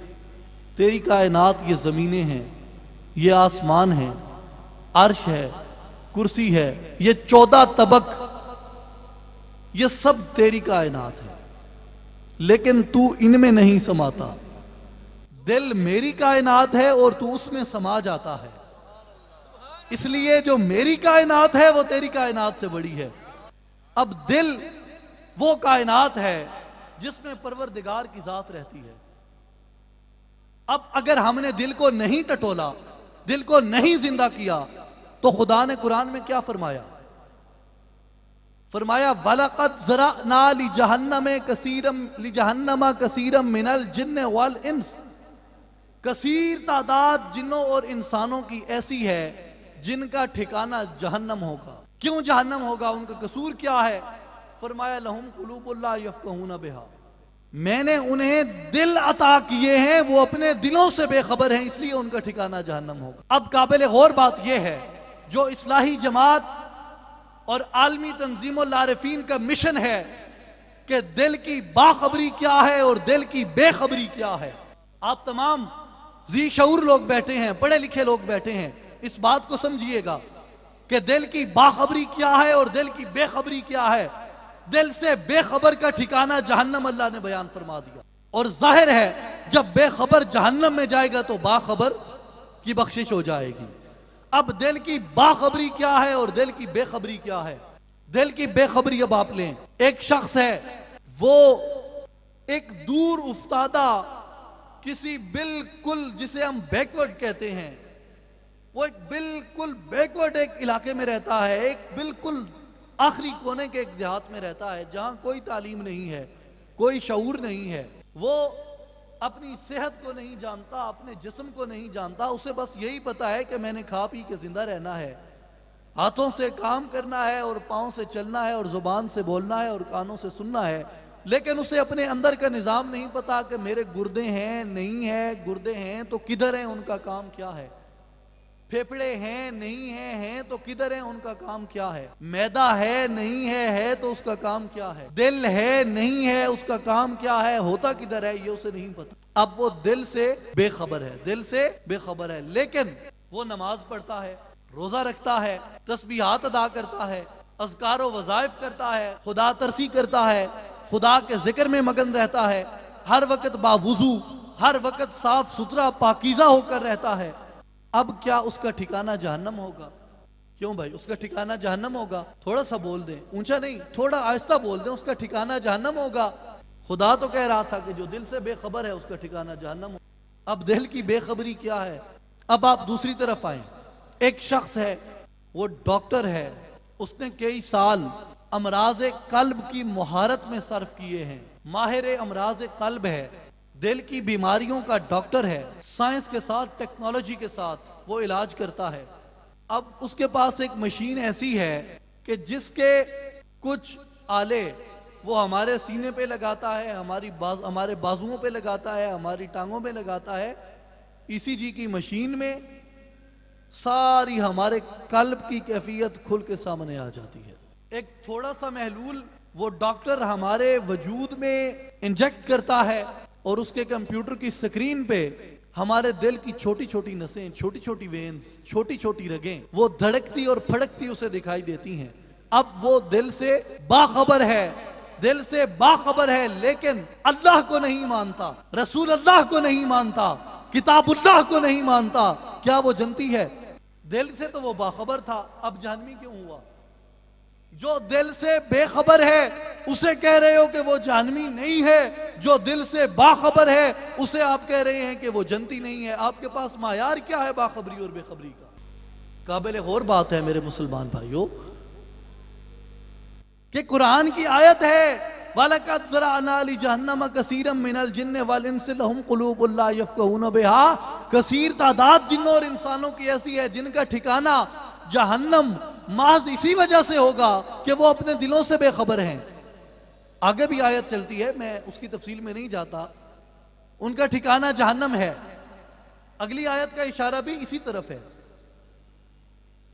تیری کائنات یہ زمینیں ہیں، یہ آسمان ہیں، عرش ہے، کرسی ہے، یہ 14 طبق، یہ سب تیری کائنات ہے، لیکن تو ان میں نہیں سماتا۔ دل میری کائنات ہے اور تو اس میں سما جاتا ہے، اس لیے جو میری کائنات ہے وہ تیری کائنات سے بڑی ہے۔ اب دل وہ کائنات ہے جس میں پروردگار کی ذات رہتی ہے۔ اب اگر ہم نے دل کو نہیں ٹٹولا، دل کو نہیں زندہ کیا، تو خدا نے قرآن میں کیا فرمایا؟ فرمایا وَلَقَدْ ذَرَأْنَا لِجَهَنَّمَ كَثِيرًا مِنَ الْجِنِّ وَالْإِنسِ، کثیر تعداد جنوں اور انسانوں کی ایسی ہے جن کا ٹھکانہ جہنم ہوگا۔ کیوں جہنم ہوگا؟ ان کا قصور کیا ہے؟ فرمایا لَهُمْ قُلُوبٌ لَا يَفْقَهُونَ بِهَا، میں نے انہیں دل عطا کیے ہیں، وہ اپنے دلوں سے بے خبر ہیں، اس لیے ان کا ٹھکانہ جہنم ہوگا۔ اب قابل غور بات یہ ہے جو اصلاحی جماعت اور عالمی تنظیم العارفین کا مشن ہے کہ دل کی باخبری کیا ہے اور دل کی بے خبری کیا ہے۔ آپ تمام ذی شعور لوگ بیٹھے ہیں، پڑھے لکھے لوگ بیٹھے ہیں، اس بات کو سمجھیے گا کہ دل کی باخبری کیا ہے اور دل کی بے خبری کیا ہے۔ دل سے بے خبر کا ٹھکانہ جہنم اللہ نے بیان فرما دیا، اور ظاہر ہے جب بے خبر جہنم میں جائے گا تو باخبر کی بخشش ہو جائے گی۔ اب دل کی باخبری کیا ہے اور دل کی بے خبری کیا ہے؟ دل کی بے خبری اب آپ لیں، ایک شخص ہے وہ ایک دور افتادہ کسی بالکل جسے ہم بیکورڈ کہتے ہیں، وہ ایک بالکل بیکورڈ ایک علاقے میں رہتا ہے، ایک بالکل آخری کونے کے ایک دیہات میں رہتا ہے جہاں کوئی تعلیم نہیں ہے، کوئی شعور نہیں ہے، وہ اپنی صحت کو نہیں جانتا، اپنے جسم کو نہیں جانتا، اسے بس یہی پتا ہے کہ میں نے کھا پی کے زندہ رہنا ہے، ہاتھوں سے کام کرنا ہے اور پاؤں سے چلنا ہے اور زبان سے بولنا ہے اور کانوں سے سننا ہے، لیکن اسے اپنے اندر کا نظام نہیں پتا کہ میرے گردے ہیں نہیں ہیں، گردے ہیں تو کدھر ہیں، ان کا کام کیا ہے، پھیپھڑے ہیں نہیں ہیں تو کدھر ہیں، ان کا کام کیا ہے، میدا ہے نہیں ہے تو اس کا کام کیا ہے، دل ہے نہیں ہے اس کا کام کیا ہے، ہوتا کدھر ہے یہ اسے نہیں پتا۔ اب وہ دل سے بے خبر ہے، دل سے بے خبر ہے، لیکن وہ نماز پڑھتا ہے، روزہ رکھتا ہے، تسبیحات ادا کرتا ہے، اذکار و وظائف کرتا ہے، خدا ترسی کرتا ہے، خدا کے ذکر میں مگن رہتا ہے، ہر وقت باوضو، ہر وقت صاف ستھرا پاکیزہ ہو کر رہتا ہے۔ اب کیا اس کا ٹھکانہ جہنم ہوگا؟ کیوں بھائی اس کا ٹھکانہ جہنم ہوگا؟ تھوڑا سا بول دیں، اونچا نہیں، تھوڑا آہستہ بول دیں، اس کا ٹھکانہ جہنم ہوگا۔ خدا تو کہہ رہا تھا کہ جو دل سے بے خبر ہے اس کا ٹھکانہ جہنم ہوگا۔ اب دل کی بے خبری کیا ہے؟ اب آپ دوسری طرف آئیں، ایک شخص ہے وہ ڈاکٹر ہے، اس نے کئی سال امراض قلب کی مہارت میں صرف کیے ہیں، ماہر امراض قلب ہے، دل کی بیماریوں کا ڈاکٹر ہے، سائنس کے ساتھ ٹیکنالوجی کے ساتھ وہ علاج کرتا ہے۔ اب اس کے پاس ایک مشین ایسی ہے کہ جس کے کچھ آلے وہ ہمارے سینے پہ لگاتا ہے، ہمارے بازوؤں پہ لگاتا ہے، ہماری ٹانگوں پہ لگاتا ہے. ECG کی مشین میں ساری ہمارے قلب کی کیفیت کھل کے سامنے آ جاتی ہے. ایک تھوڑا سا محلول وہ ڈاکٹر ہمارے وجود میں انجیکٹ کرتا ہے اور اس کے کمپیوٹر کی سکرین پہ ہمارے دل کی چھوٹی چھوٹی نسیں، چھوٹی چھوٹی وینز، چھوٹی چھوٹی رگیں وہ دھڑکتی اور پھڑکتی اسے دکھائی دیتی ہیں. اب وہ دل سے باخبر ہے، دل سے باخبر ہے، لیکن اللہ کو نہیں مانتا، رسول اللہ کو نہیں مانتا، کتاب اللہ کو نہیں مانتا. کیا وہ جنتی ہے؟ دل سے تو وہ باخبر تھا، اب جہنمی کیوں ہوا؟ جو دل سے بے خبر ہے اسے کہہ رہے ہو کہ وہ جہنمی نہیں ہے، جو دل سے باخبر ہے اسے آپ کہہ رہے ہیں کہ وہ جنتی نہیں ہے. آپ کے پاس معیار کیا ہے باخبری اور بے خبری کا؟ قابل غور بات ہے میرے مسلمان بھائیوں کہ قرآن کی آیت ہے وَلَقَدْ زَرَعْنَا لِجَهَنَّمَ كَثِيرًا مِنَ الْجِنِّ وَالْإِنسِ لَهُمْ قُلُوبٌ لَا يَفْقَهُونَ بِهَا. کثیر تعداد جنوں اور انسانوں کی ایسی ہے جن کا ٹھکانہ جہنم محض اسی وجہ سے ہوگا کہ وہ اپنے دلوں سے بے خبر ہیں. آگے بھی آیت چلتی ہے، میں اس کی تفصیل میں نہیں جاتا. ان کا ٹھکانہ جہنم ہے. اگلی آیت کا اشارہ بھی اسی طرف ہے،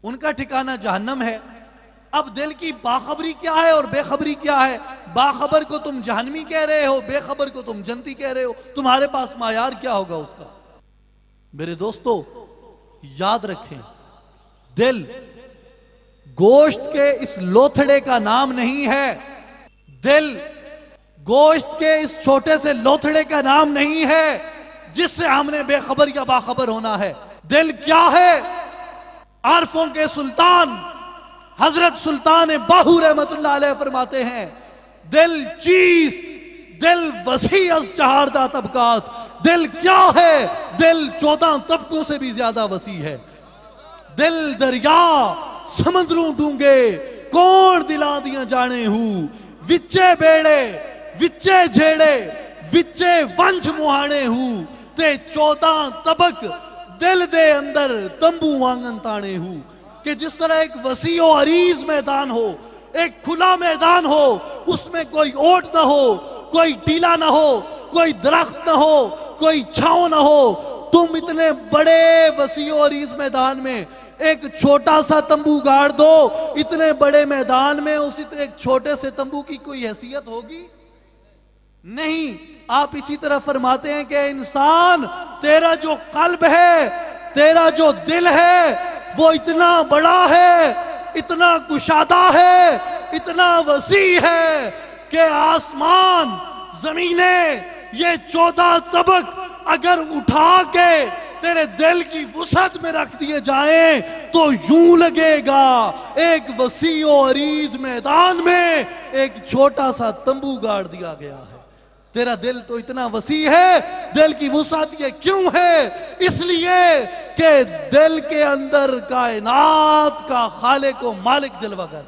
ان کا ٹھکانہ جہنم ہے. اب دل کی باخبری کیا ہے اور بے خبری کیا ہے؟ باخبر کو تم جہنمی کہہ رہے ہو، بے خبر کو تم جنتی کہہ رہے ہو. تمہارے پاس معیار کیا ہوگا اس کا؟ میرے دوستو یاد رکھیں، دل گوشت کے اس لوتھڑے کا نام نہیں ہے. دل گوشت کے اس چھوٹے سے لوتھڑے کا نام نہیں ہے جس سے ہم نے بے خبر یا باخبر ہونا ہے. دل کیا ہے؟ عارفوں کے سلطان حضرت سلطان باہو رحمت اللہ علیہ فرماتے ہیں دل چیست دل وسیع از چہاردہ طبقات. دل کیا ہے؟ دل 14 طبقوں سے بھی زیادہ وسیع ہے. دل دریا سمندروں ڈونگے کون دلا دیاں جانے ہوں، وچے بیڑے وچے جھیڑے وچے ونج مہانے ہوں تے 14 طبق دل دے اندر تمبو وانگن تانے ہوں. کہ جس طرح ایک وسیع و عریض میدان ہو، ایک کھلا میدان ہو، اس میں کوئی اوٹ نہ ہو، کوئی ٹیلا نہ ہو، کوئی درخت نہ ہو، کوئی چھاؤں نہ ہو، تم اتنے بڑے وسیع و عریض میدان میں ایک چھوٹا سا تمبو گاڑ دو، اتنے بڑے میدان میں اس ایک چھوٹے سے تمبو کی کوئی حیثیت ہوگی؟ نہیں. آپ اسی طرح فرماتے ہیں کہ انسان تیرا جو قلب ہے، تیرا جو دل ہے وہ اتنا بڑا ہے، اتنا کشادہ ہے، اتنا وسیع ہے کہ آسمان زمینیں یہ 14 طبق اگر اٹھا کے تیرے دل کی وسعت میں رکھ دیے جائیں تو یوں لگے گا ایک وسیع و عریض میدان میں ایک چھوٹا سا تمبو گاڑ دیا گیا ہے. تیرا دل تو اتنا وسیع ہے. دل کی وسعت یہ کیوں ہے؟ اس لیے کہ دل کے اندر کائنات کا خالق و مالک جلوہ گر.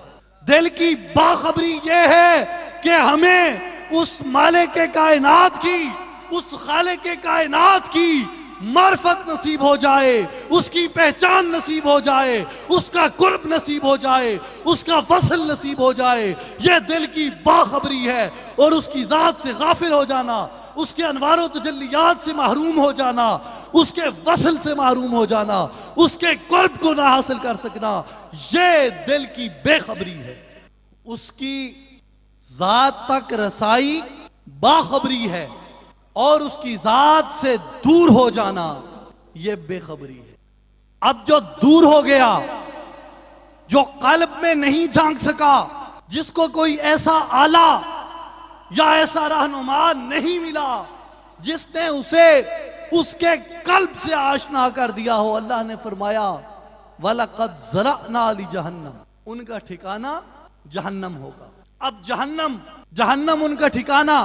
دل کی باخبری یہ ہے کہ ہمیں اس مالک کائنات کی، اس خالق کائنات کی معرفت نصیب ہو جائے، اس کی پہچان نصیب ہو جائے، اس کا قرب نصیب ہو جائے، اس کا وصل نصیب ہو جائے. یہ دل کی باخبری ہے. اور اس کی ذات سے غافل ہو جانا، اس کے انوار و تجلیات سے محروم ہو جانا، اس کے وصل سے محروم ہو جانا، اس کے قرب کو نہ حاصل کر سکنا، یہ دل کی بے خبری ہے. اس کی ذات تک رسائی باخبری ہے اور اس کی ذات سے دور ہو جانا یہ بے خبری ہے. اب جو دور ہو گیا، جو قلب میں نہیں جھانک سکا، جس کو کوئی ایسا آلہ یا ایسا رہنما نہیں ملا جس نے اسے اس کے قلب سے آشنا کر دیا ہو، اللہ نے فرمایا وَلَقَدْ زَرَعْنَا لِجَهَنَّمَ، ان کا ٹھکانہ جہنم ہوگا. اب جہنم ان کا ٹھکانہ،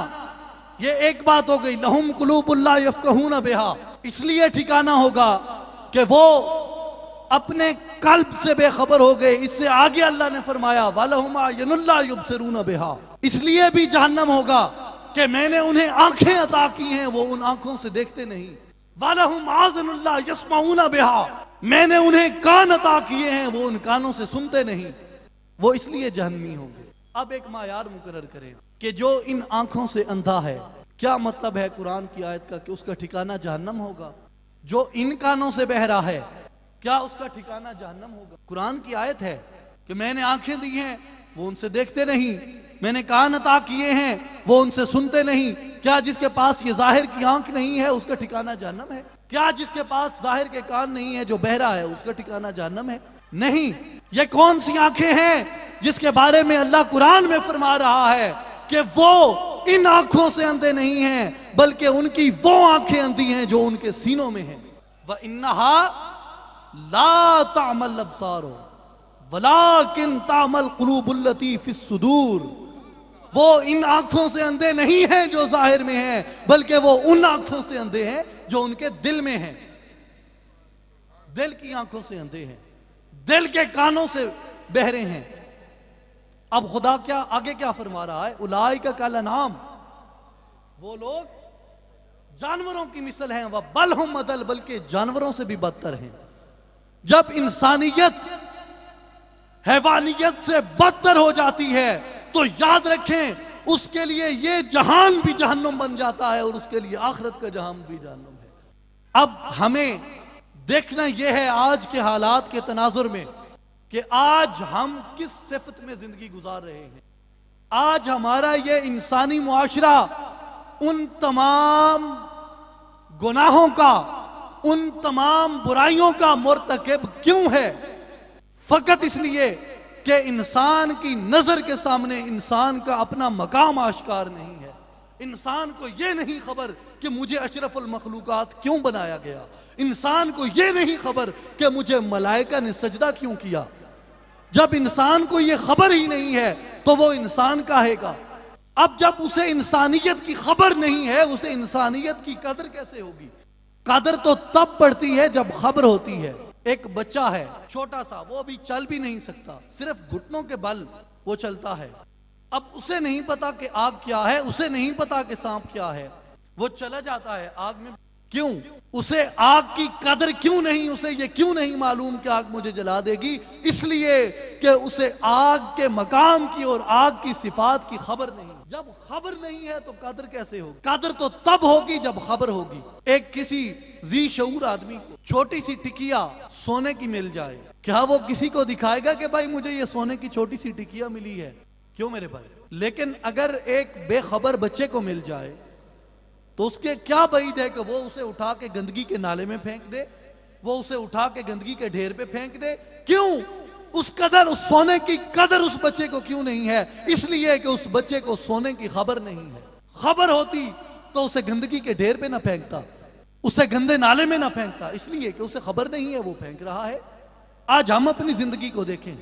یہ ایک بات ہو گئی. لہم قلوب لا یفقہون بہا، اس لیے ٹھکانہ ہوگا کہ وہ اپنے قلب سے بے خبر ہو گئے. اس سے آگے اللہ نے فرمایا وَلَهُمْ أَعْيُنٌ لَا يُبْصِرُونَ بِهَا، اس لیے بھی جہنم ہوگا کہ میں نے انہیں آنکھیں عطا کی ہیں، وہ ان آنکھوں سے دیکھتے نہیں. وَلَهُمْ آذُنٌ لَا يَسْمَعُونَ بِهَا، میں نے انہیں کان عطا کیے ہیں، وہ ان کانوں سے سنتے نہیں. وہ اس لیے جہنمی ہوں گے. اب ایک معیار مقرر کریں. کہ جو ان آنکھوں سے اندھا ہے، کیا مطلب ہے قرآن کی آیت کا کہ اس کا ٹھکانہ جہنم ہوگا؟ جو ان کانوں سے بہرا ہے، کیا اس کا ٹھکانہ جہنم ہوگا؟ قرآن کی آیت ہے کہ میں نے آنکھیں دی ہیں، وہ ان سے دیکھتے نہیں، میں نے کان عطا کیے ہیں، وہ ان سے سنتے نہیں۔ کیا جس کے پاس یہ ظاہر کی آنکھ نہیں ہے اس کا ٹھکانہ جہنم ہے؟ کیا جس کے پاس ظاہر کے کان نہیں ہے، جو بہرا ہے، اس کا ٹھکانہ جہنم ہے؟ نہیں۔ یہ کون سی آنکھیں ہیں جس کے بارے میں اللہ قرآن میں فرما رہا ہے کہ وہ ان آنکھوں سے اندھے نہیں ہیں، بلکہ ان کی وہ آنکھیں اندھی ہیں جو ان کے سینوں میں ہیں۔ وَإِنَّهَا لَا تَعْمَى الْأَبْصَارُ وَلَكِنْ تَعْمَى الْقُلُوبُ الَّتِي فِي الصُّدُورِ۔ وہ ان آنکھوں سے اندھے نہیں ہیں جو ظاہر میں ہیں، بلکہ وہ ان آنکھوں سے اندھے ہیں جو ان کے دل میں ہیں۔ دل کی آنکھوں سے اندھے ہیں، دل کے کانوں سے بہرے ہیں۔ اب خدا کیا آگے کیا فرما رہا ہے؟ اولئک کالانعام، وہ لوگ جانوروں کی مثل ہیں، وبل ہم اضل، بلکہ جانوروں سے بھی بدتر ہیں۔ جب انسانیت حیوانیت سے بدتر ہو جاتی ہے تو یاد رکھیں اس کے لیے یہ جہان بھی جہنم بن جاتا ہے، اور اس کے لیے آخرت کا جہان بھی جہنم ہے۔ اب ہمیں دیکھنا یہ ہے آج کے حالات کے تناظر میں کہ آج ہم کس صفت میں زندگی گزار رہے ہیں۔ آج ہمارا یہ انسانی معاشرہ ان تمام گناہوں کا، ان تمام برائیوں کا مرتکب کیوں ہے؟ فقط اس لیے کہ انسان کی نظر کے سامنے انسان کا اپنا مقام آشکار نہیں ہے۔ انسان کو یہ نہیں خبر کہ مجھے اشرف المخلوقات کیوں بنایا گیا، انسان کو یہ نہیں خبر کہ مجھے ملائکہ نے سجدہ کیوں کیا۔ جب انسان کو یہ خبر ہی نہیں ہے تو وہ انسان کہے گا؟ اب جب اسے انسانیت کی خبر نہیں ہے، اسے انسانیت کی قدر کیسے ہوگی؟ قدر تو تب پڑتی ہے جب خبر ہوتی ہے۔ ایک بچہ ہے چھوٹا سا، وہ ابھی چل بھی نہیں سکتا، صرف گھٹنوں کے بل وہ چلتا ہے۔ اب اسے نہیں پتا کہ آگ کیا ہے، اسے نہیں پتا کہ سانپ کیا ہے، وہ چلا جاتا ہے آگ میں۔ کیوں؟ اسے آگ کی قدر کیوں نہیں، اسے یہ کیوں نہیں معلوم کہ آگ مجھے جلا دے گی؟ اس لیے کہ اسے آگ کے مقام کی اور آگ کی صفات کی خبر نہیں۔ جب خبر نہیں ہے تو قدر کیسے ہوگی؟ قدر تو تب ہوگی جب خبر ہوگی۔ ایک کسی ذی شعور آدمی کو چھوٹی سی ٹکیا سونے کی مل جائے، کیا وہ کسی کو دکھائے گا کہ بھائی مجھے یہ سونے کی چھوٹی سی ٹکیا ملی ہے؟ کیوں میرے بھائی؟ لیکن اگر ایک بے خبر بچے کو مل جائے تو اس کے کیا بعید ہے کہ وہ اسے اٹھا کے گندگی کے نالے میں پھینک دے، وہ اسے اٹھا کے گندگی کے ڈھیر پہ پھینک دے؟ کیوں؟ اس قدر، اس سونے کی قدر اس بچے کو کیوں نہیں ہے؟ اس لیے کہ اس بچے کو سونے کی خبر نہیں ہے۔ خبر ہوتی تو اسے گندگی کے ڈھیر پہ نہ پھینکتا، اسے گندے نالے میں نہ پھینکتا، اس لیے کہ اسے خبر نہیں ہے وہ پھینک رہا ہے۔ آج ہم اپنی زندگی کو دیکھیں،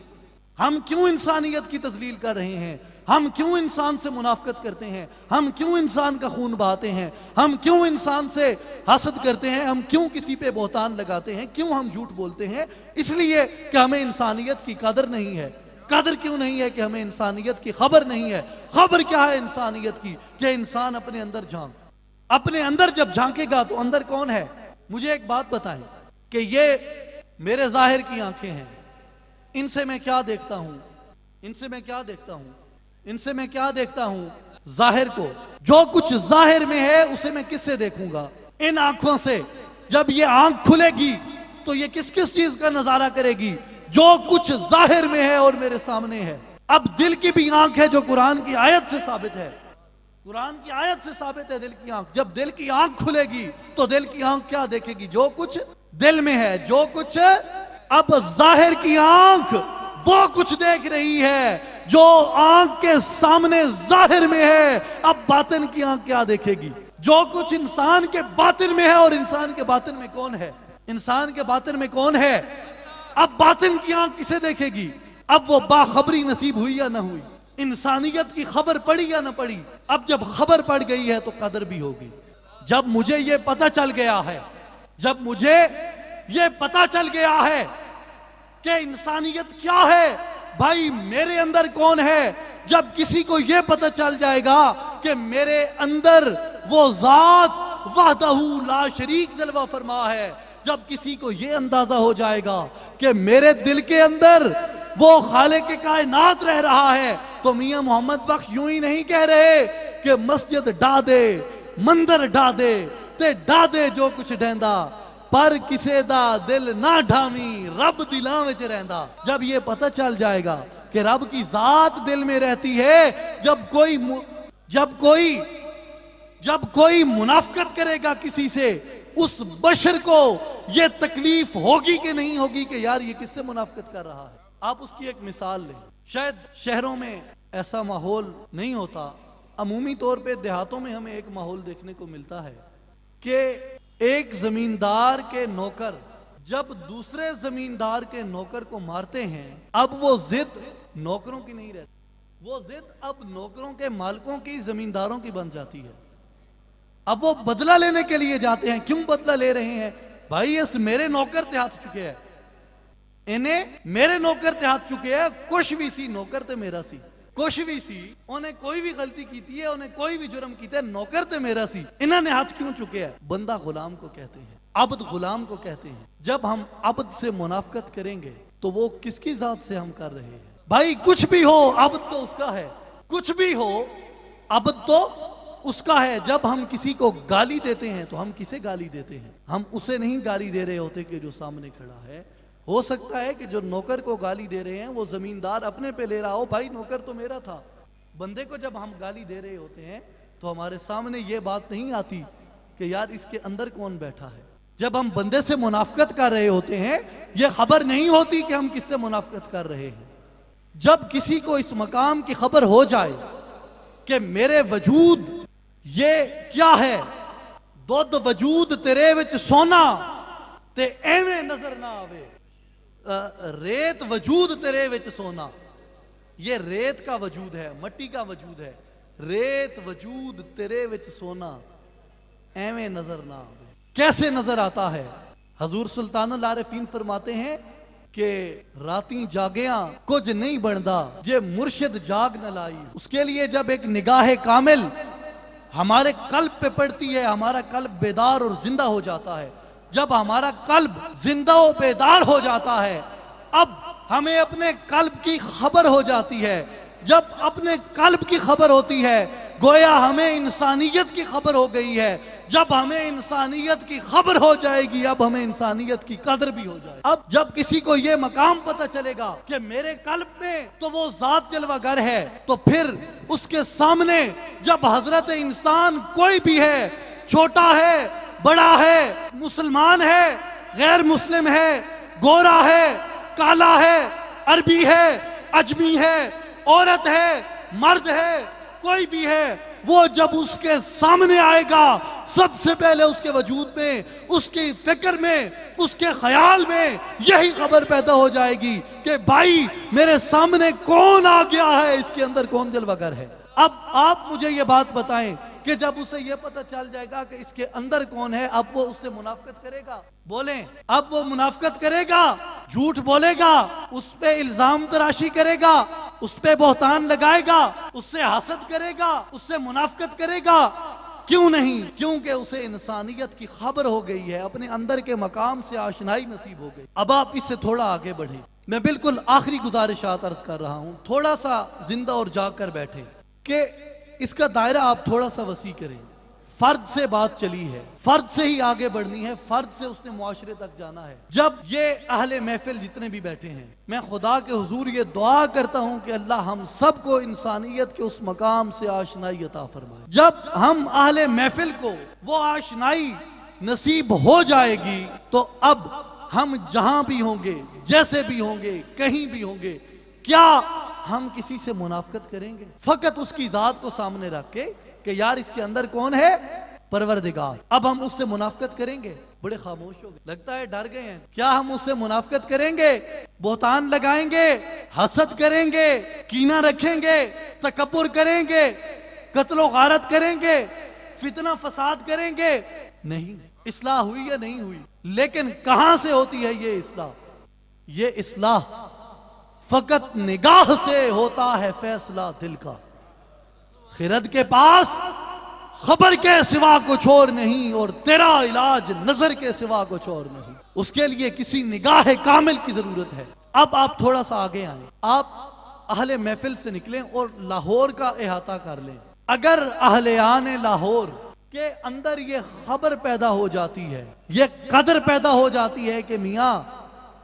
ہم کیوں انسانیت کی تذلیل کر رہے ہیں؟ ہم کیوں انسان سے منافقت کرتے ہیں؟ ہم کیوں انسان کا خون بہاتے ہیں؟ ہم کیوں انسان سے حسد کرتے ہیں؟ ہم کیوں کسی پہ بہتان لگاتے ہیں؟ کیوں ہم جھوٹ بولتے ہیں؟ اس لیے کہ ہمیں انسانیت کی قدر نہیں ہے۔ قدر کیوں نہیں ہے؟ کہ ہمیں انسانیت کی خبر نہیں ہے۔ خبر کیا ہے انسانیت کی؟ کہ انسان اپنے اندر جھانک، اپنے اندر جب جھانکے گا تو اندر کون ہے؟ مجھے ایک بات بتائیں کہ یہ میرے ظاہر کی آنکھیں ہیں، ان سے میں کیا دیکھتا ہوں؟ ان سے میں کیا دیکھتا ہوں؟ ان سے میں کیا دیکھتا ہوں؟ ظاہر کو۔ جو کچھ ظاہر میں ہے اسے میں کس سے دیکھوں گا؟ ان آنکھوں سے۔ جب یہ آنکھ کھلے گی تو یہ کس کس چیز کا نظارہ کرے گی؟ جو کچھ ظاہر میں ہے اور میرے سامنے ہے۔ اب دل کی بھی آنکھ ہے جو قرآن کی آیت سے ثابت ہے، قرآن کی آیت سے ثابت ہے دل کی آنکھ۔ جب دل کی آنکھ کھلے گی تو دل کی آنکھ کیا دیکھے گی؟ جو کچھ دل میں ہے، جو کچھ۔ اب ظاہر کی آنکھ وہ کچھ دیکھ رہی ہے جو آنکھ کے سامنے ظاہر میں ہے۔ اب باطن کی آنکھ کیا دیکھے گی؟ جو کچھ انسان کے باطن میں ہے، اور انسان کے باطن میں کون ہے؟ انسان کے باطن میں کون ہے؟ اب باطن کی آنکھ کسے دیکھے گی؟ اب وہ باخبری نصیب ہوئی یا نہ ہوئی؟ انسانیت کی خبر پڑی یا نہ پڑی؟ اب جب خبر پڑ گئی ہے تو قدر بھی ہوگی۔ جب مجھے یہ پتہ چل گیا ہے، جب مجھے یہ پتہ چل گیا ہے کہ انسانیت کیا ہے، بھائی میرے اندر کون ہے، جب کسی کو یہ پتہ چل جائے گا کہ میرے اندر وہ ذات وحدہ لا شریک جلوہ فرما ہے، جب کسی کو یہ اندازہ ہو جائے گا کہ میرے دل کے اندر وہ خالق کائنات رہ رہا ہے، تو میاں محمد بخش یوں ہی نہیں کہہ رہے کہ مسجد ڈا دے مندر ڈا دے تے ڈا دے جو کچھ ڈیندا، پر کسے دا دل نہ ڈھاویں رب دلاں وچ رہندا۔ جب یہ پتہ چل جائے گا کہ رب کی ذات دل میں رہتی ہے، جب کوئی منافقت کرے گا کسی سے، اس بشر کو یہ تکلیف ہوگی کہ نہیں ہوگی کہ یار یہ کس سے منافقت کر رہا ہے۔ آپ اس کی ایک مثال لیں، شاید شہروں میں ایسا ماحول نہیں ہوتا، عمومی طور پہ دیہاتوں میں ہمیں ایک ماحول دیکھنے کو ملتا ہے کہ ایک زمیندار کے نوکر جب دوسرے زمیندار کے نوکر کو مارتے ہیں، اب وہ ضد نوکروں کی نہیں رہتی، وہ ضد اب نوکروں کے مالکوں کی، زمینداروں کی بن جاتی ہے۔ اب وہ بدلہ لینے کے لیے جاتے ہیں۔ کیوں بدلہ لے رہے ہیں؟ بھائی اس میرے نوکر تے ہاتھ چکے ہیں، انہیں میرے نوکر تے ہاتھ چکے ہیں، کچھ بھی سی نوکر تے میرا سی، کچھ بھی سی انہیں کوئی بھی غلطی کیتی ہے، انہیں کوئی بھی جرم کیتا ہے، نوکر تے میرا سی، انہوں نے ہاتھ کیوں چکے ہیں؟ بندہ غلام کو کہتے ہیں، عبد غلام کو کہتے ہیں۔ جب ہم عبد سے منافقت کریں گے تو وہ کس کی ذات سے ہم کر رہے ہیں؟ بھائی کچھ بھی ہو عبد تو اس کا ہے، کچھ بھی ہو عبد تو اس کا ہے۔ جب ہم کسی کو گالی دیتے ہیں تو ہم کسے گالی دیتے ہیں؟ ہم اسے نہیں گالی دے رہے ہوتے کہ جو سامنے کھڑا ہے۔ ہو سکتا ہے کہ جو نوکر کو گالی دے رہے ہیں وہ زمیندار اپنے پہ لے رہا ہو، بھائی نوکر تو میرا تھا۔ بندے کو جب ہم گالی دے رہے ہوتے ہیں تو ہمارے سامنے یہ بات نہیں آتی کہ یار اس کے اندر کون بیٹھا ہے۔ جب ہم بندے سے منافقت کر رہے ہوتے ہیں یہ خبر نہیں ہوتی کہ ہم کس سے منافقت کر رہے ہیں۔ جب کسی کو اس مقام کی خبر ہو جائے کہ میرے وجود یہ کیا ہے، دودھ وجود تیرے وچ سونا تے ایویں نظر نہ آوے، ریت وجود تیرے وچ سونا، یہ ریت کا وجود ہے، مٹی کا وجود ہے، ریت وجود تیرے وچ سونا ایویں نظر نہ آوے۔ کیسے نظر آتا ہے؟ حضور سلطان العارفین فرماتے ہیں کہ راتیں جاگیاں کچھ نہیں بندا جے مرشد جاگ نہ لائی۔ اس کے لیے جب ایک نگاہ کامل ہمارے قلب پہ پڑتی ہے، ہمارا قلب بیدار اور زندہ ہو جاتا ہے۔ جب ہمارا قلب زندہ و بیدار ہو جاتا ہے، اب ہمیں اپنے قلب کی خبر ہو جاتی ہے۔ جب اپنے قلب کی خبر ہوتی ہے گویا ہمیں انسانیت کی خبر ہو گئی ہے۔ جب ہمیں انسانیت کی خبر ہو جائے گی اب ہمیں انسانیت کی قدر بھی ہو جائے گی۔ اب جب کسی کو یہ مقام پتہ چلے گا کہ میرے قلب میں تو وہ ذات جلوہ گر ہے، تو پھر اس کے سامنے جب حضرت انسان کوئی بھی ہے، چھوٹا ہے، بڑا ہے، مسلمان ہے، غیر مسلم ہے، گورا ہے، کالا ہے، عربی ہے، اجمی ہے، عورت ہے، مرد ہے، کوئی بھی ہے، وہ جب اس کے سامنے آئے گا سب سے پہلے اس کے وجود میں، اس کی فکر میں، اس کے خیال میں یہی خبر پیدا ہو جائے گی کہ بھائی میرے سامنے کون آ گیا ہے، اس کے اندر کون جلوہ گر ہے۔ اب آپ مجھے یہ بات بتائیں کہ جب اسے یہ پتہ چل جائے گا کہ اس کے اندر کون ہے، اب وہ اس سے منافقت کرے گا؟ بولیں، اب وہ منافقت کرے گا، جھوٹ بولے گا، اس پہ الزام تراشی کرے گا، اس پہ بہتان لگائے گا، اس سے حسد کرے گا، اس سے منافقت کرے گا؟ کیوں نہیں؟ کیونکہ اسے انسانیت کی خبر ہو گئی ہے، اپنے اندر کے مقام سے آشنائی نصیب ہو گئی۔ اب آپ اس سے تھوڑا آگے بڑھیں، میں بالکل آخری گزارشات عرض کر رہا ہوں، تھوڑا سا زندہ اور جاگ کر بیٹھیں کہ اس کا دائرہ آپ تھوڑا سا وسیع کریں۔ فرد سے بات چلی ہے، فرد سے ہی آگے بڑھنی ہے، فرد سے اس نے معاشرے تک جانا ہے۔ جب یہ اہل محفل جتنے بھی بیٹھے ہیں، میں خدا کے حضور یہ دعا کرتا ہوں کہ اللہ ہم سب کو انسانیت کے اس مقام سے آشنائی عطا فرمائے۔ جب ہم اہل محفل کو وہ آشنائی نصیب ہو جائے گی تو اب ہم جہاں بھی ہوں گے، جیسے بھی ہوں گے، کہیں بھی ہوں گے، کیا ہم کسی سے منافقت کریں گے؟ فقط اس کی ذات کو سامنے رکھ کے کہ یار اس کے اندر کون ہے؟ پروردگار۔ اب ہم اس سے منافقت کریں گے؟ بڑے خاموش ہو گئے، لگتا ہے ڈر گئے ہیں۔ کیا ہم اس سے منافقت کریں گے؟ بہتان لگائیں گے، حسد کریں گے، کینہ رکھیں گے، تکبر کریں گے، قتل و غارت کریں گے، فتنہ فساد کریں گے؟ نہیں۔ اصلاح ہوئی یا نہیں ہوئی؟ لیکن کہاں سے ہوتی ہے یہ اصلاح؟ یہ اصلاح فقط نگاہ سے ہوتا ہے فیصلہ دل کا۔ خرد کے پاس خبر کے سوا کچھ اور نہیں، اور تیرا علاج نظر کے سوا کچھ اور نہیں۔ اس کے لیے کسی نگاہ کامل کی ضرورت ہے۔ اب آپ تھوڑا سا آگے آئیں، آپ اہل محفل سے نکلیں اور لاہور کا احاطہ کر لیں۔ اگر اہلیان لاہور کے اندر یہ خبر پیدا ہو جاتی ہے، یہ قدر پیدا ہو جاتی ہے کہ میاں